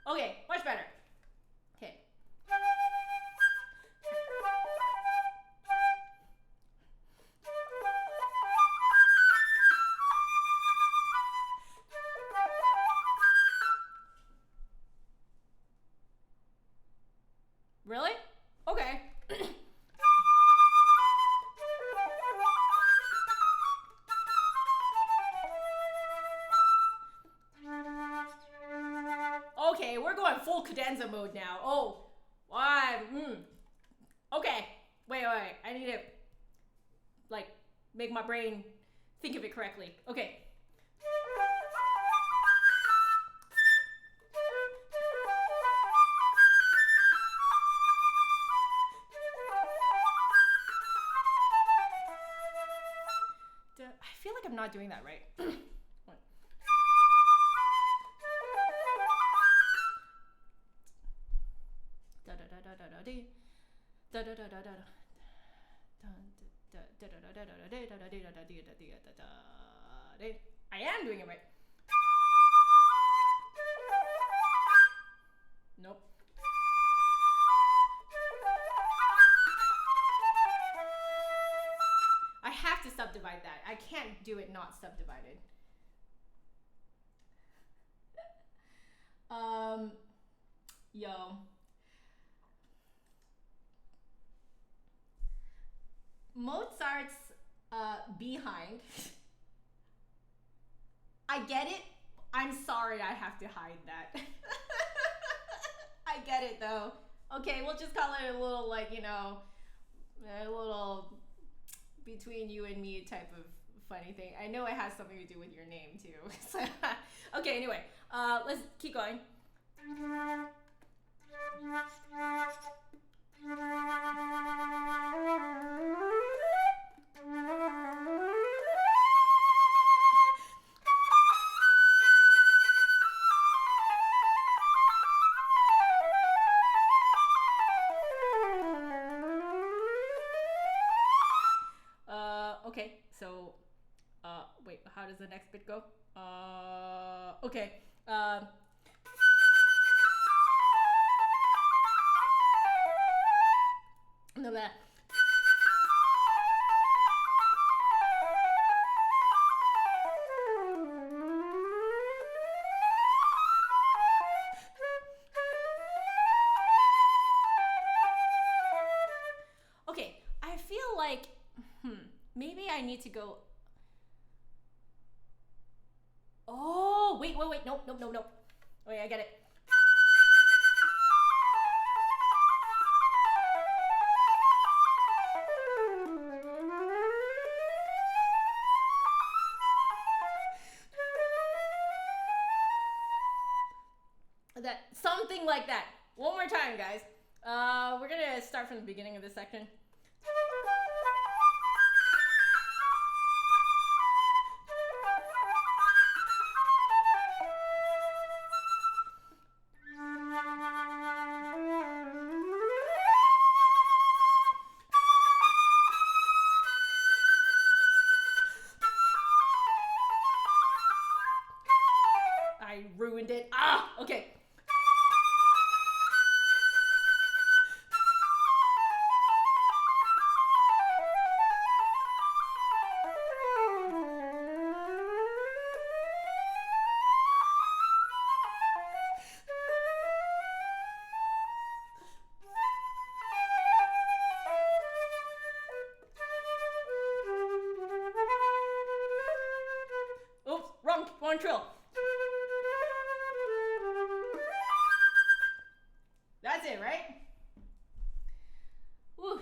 Okay, much better. Okay. Really? Okay. Okay, we're going full cadenza mode now. Oh, why? Okay. Wait. I need to, like, make my brain think of it correctly. Okay. I feel like I'm not doing that right. I am doing it right. Nope. I have to subdivide that. I can't do it not subdivided. Yo. Mozart's behind. I get it. I'm sorry I have to hide that. I get it though. Okay, we'll just call it a little, like, you know, a little between you and me type of funny thing. I know it has something to do with your name too. So, okay, anyway, let's keep going. Okay, so, wait, how does the next bit go? Okay, no, that. Okay, I feel like, maybe I need to go. Oh, wait, nope. Wait, I get it. That, something like that. One more time, guys. We're gonna start from the beginning of this section. I ruined it. Okay. Oops, wrong trill. That's it, right? Whew.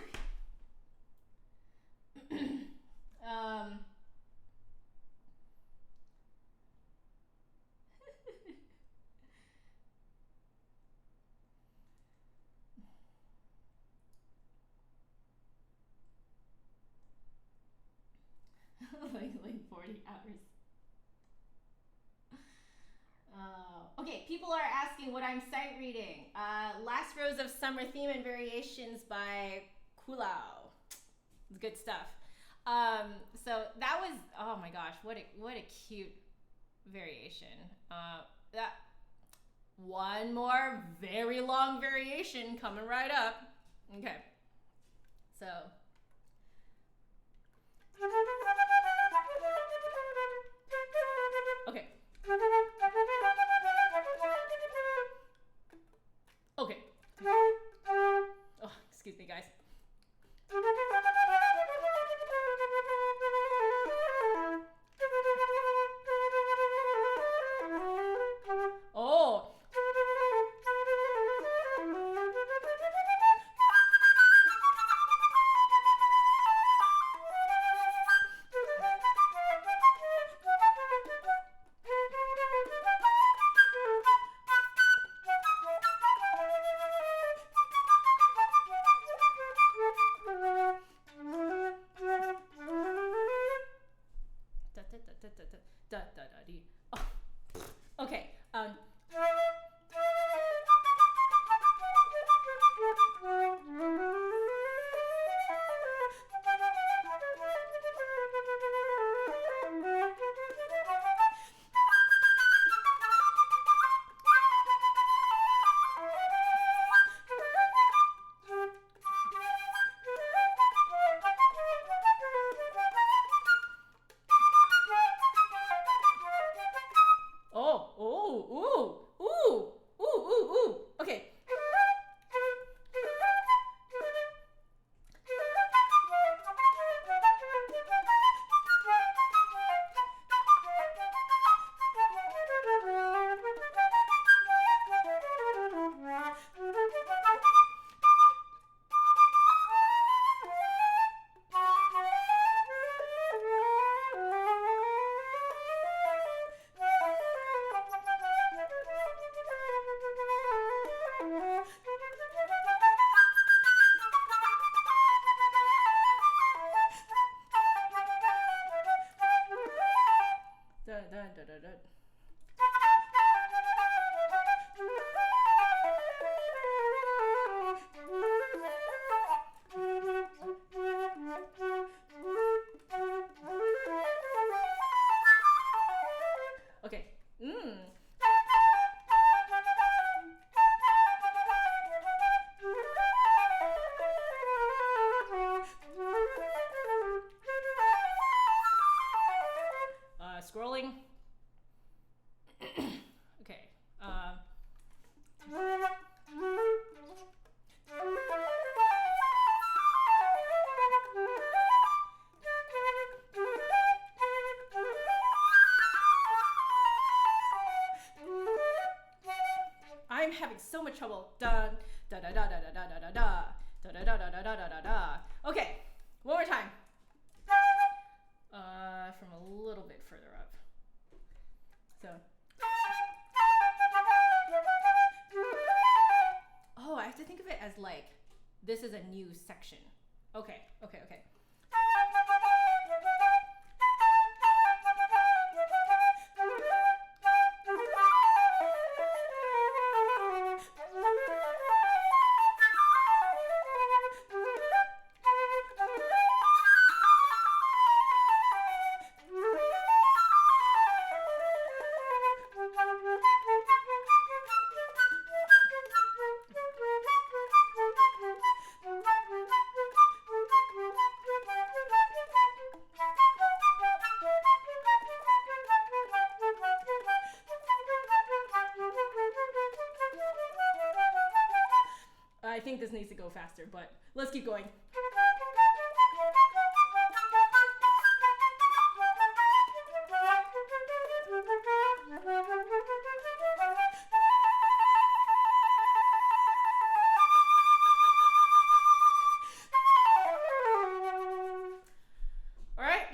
like 40 hours. Okay, people are asking what I'm sight reading. Last Rose of Summer Theme and Variations by Kulau. It's good stuff. So that was, oh my gosh, what a cute variation. That one more very long variation coming right up. Okay, so. Okay. Okay. Oh, excuse me, guys. Oh. Oh, okay. Oh, oh, ooh, ooh, ooh, ooh, ooh. Okay. Dun, dun, dun, dun, dun. Okay. Scrolling. Okay. I'm having so much trouble. Dun da da da da da da da da da da da da da da da da da. Okay, one more time. From a little bit further up. So. Oh, I have to think of it as like this is a new section. Okay, okay, okay. I think this needs to go faster, but let's keep going. All right,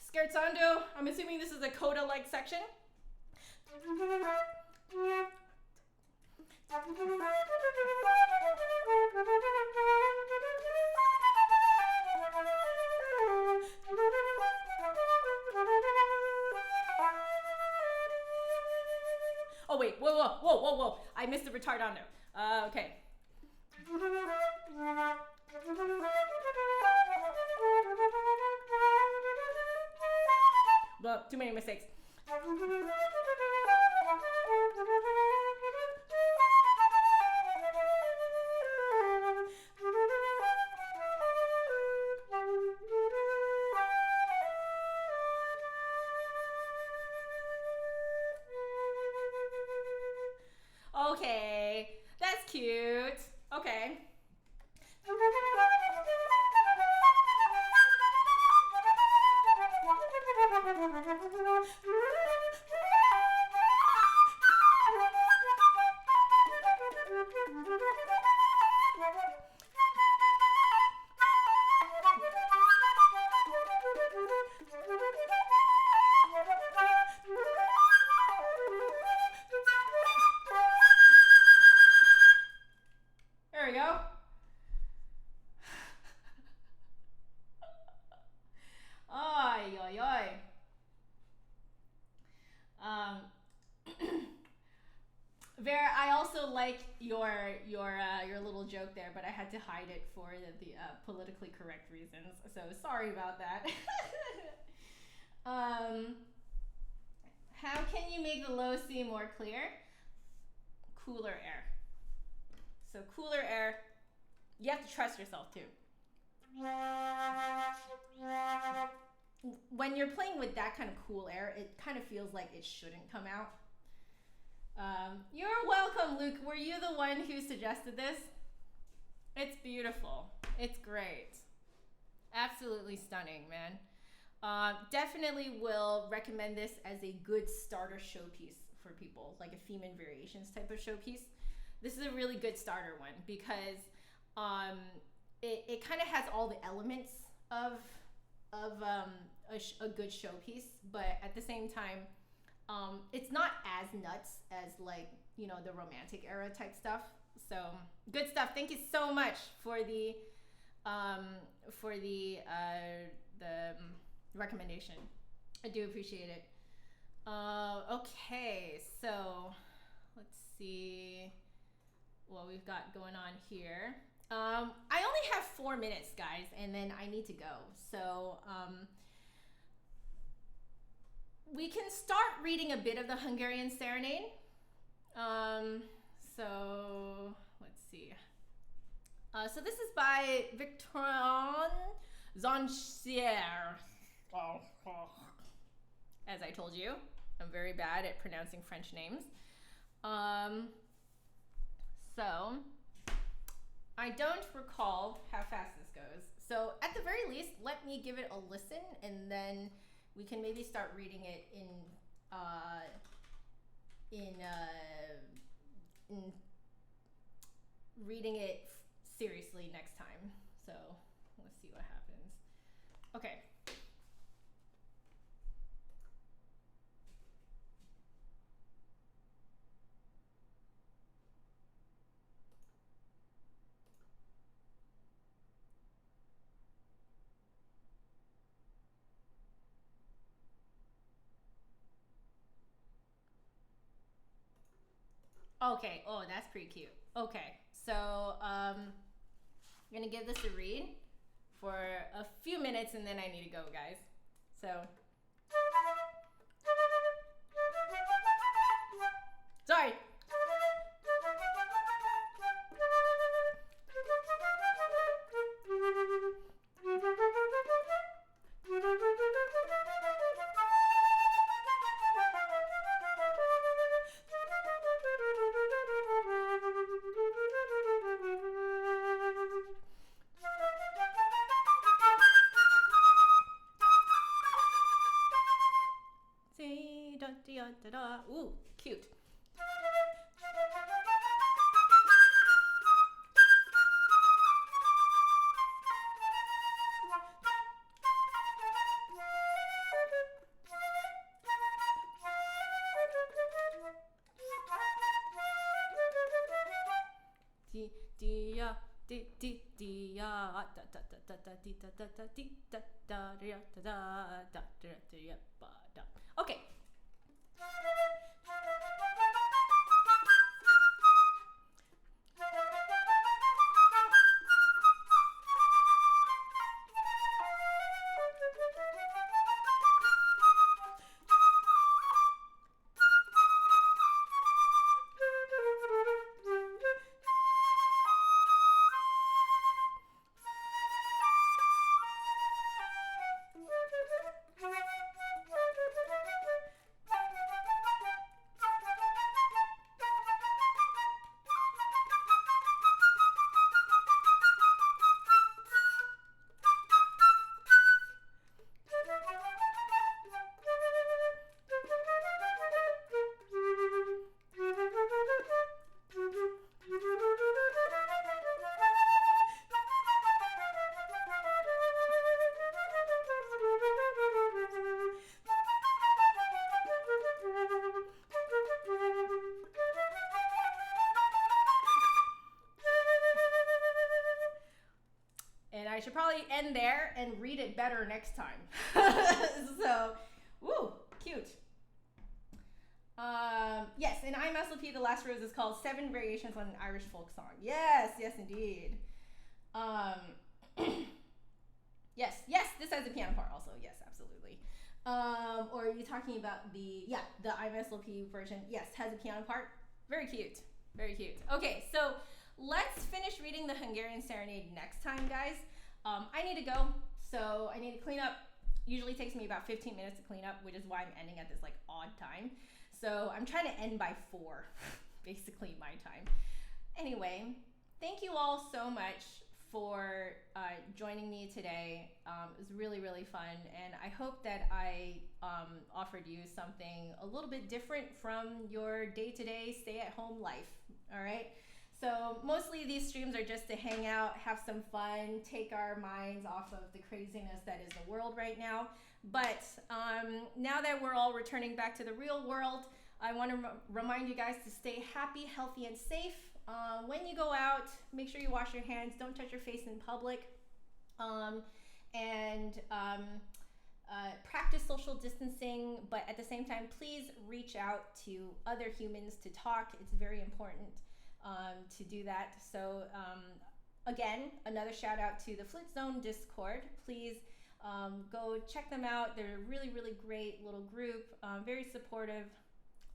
scherzando. I'm assuming this is a coda-like section. Oh wait, whoa, whoa, whoa, whoa, whoa. I missed the retardando. Okay. Well, too many mistakes. Okay, that's cute. Okay. There we go. also like your little joke there, but I had to hide it for the politically correct reasons. So sorry about that. How can you make the low C more clear? Cooler air. So cooler air. You have to trust yourself too. When you're playing with that kind of cool air, it kind of feels like it shouldn't come out. You're welcome, Luke. Were you the one who suggested this? It's beautiful. It's great. Absolutely stunning, man. Definitely will recommend this as a good starter showpiece for people, like a theme and variations type of showpiece. This is a really good starter one because it kind of has all the elements of a good showpiece, but at the same time, it's not as nuts as like, you know, the romantic era type stuff. So good stuff. Thank you so much for the recommendation. I do appreciate it. Okay, so let's see what we've got going on here. I only have 4 minutes, guys, and then I need to go. So we can start reading a bit of the Hungarian Serenade. So let's see. So this is by Victor Zonchier. As I told you, I'm very bad at pronouncing French names. So I don't recall how fast this goes. So at the very least, let me give it a listen, and then we can maybe start reading it in reading it seriously next time. So let's see what happens. Okay. Okay, oh, that's pretty cute. Okay, so I'm gonna give this a read for a few minutes and then I need to go, guys. So, sorry. Ooh, cute. Okay. I should probably end there and read it better next time. So, woo, cute. Yes, in I'm SLP, the last rose is called 7 Variations on an Irish Folk Song. Yes, yes, indeed. Yes, this has a piano part also. Yes, absolutely. Or are you talking about the I'm SLP version? Yes, has a piano part. Very cute. Very cute. Okay, so let's finish reading the Hungarian Serenade next time, guys. I need to go, so I need to clean up. Usually takes me about 15 minutes to clean up, which is why I'm ending at this like odd time. So I'm trying to end by 4, basically my time. Anyway, thank you all so much for joining me today. It was really, really fun, and I hope that I offered you something a little bit different from your day-to-day stay-at-home life, all right? So mostly these streams are just to hang out, have some fun, take our minds off of the craziness that is the world right now. But now that we're all returning back to the real world, I want to remind you guys to stay happy, healthy, and safe. When you go out, make sure you wash your hands. Don't touch your face in public. Practice social distancing, but at the same time, please reach out to other humans to talk. It's very important to do that. So again, another shout out to the Flute Zone Discord. Please go check them out. They're a really, really great little group, very supportive,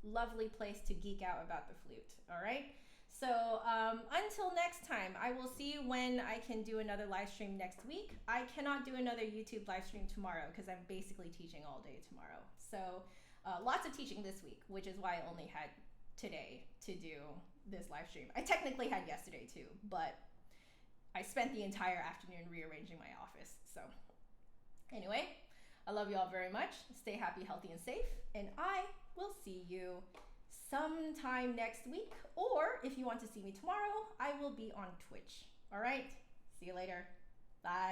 lovely place to geek out about the flute. All right. So until next time, I will see you when I can do another live stream next week. I cannot do another YouTube live stream tomorrow because I'm basically teaching all day tomorrow. So lots of teaching this week, which is why I only had today to do this live stream. I technically had yesterday too, but I spent the entire afternoon rearranging my office. So anyway, I love you all very much. Stay happy, healthy, and safe. And I will see you sometime next week. Or if you want to see me tomorrow, I will be on Twitch. All right. See you later. Bye.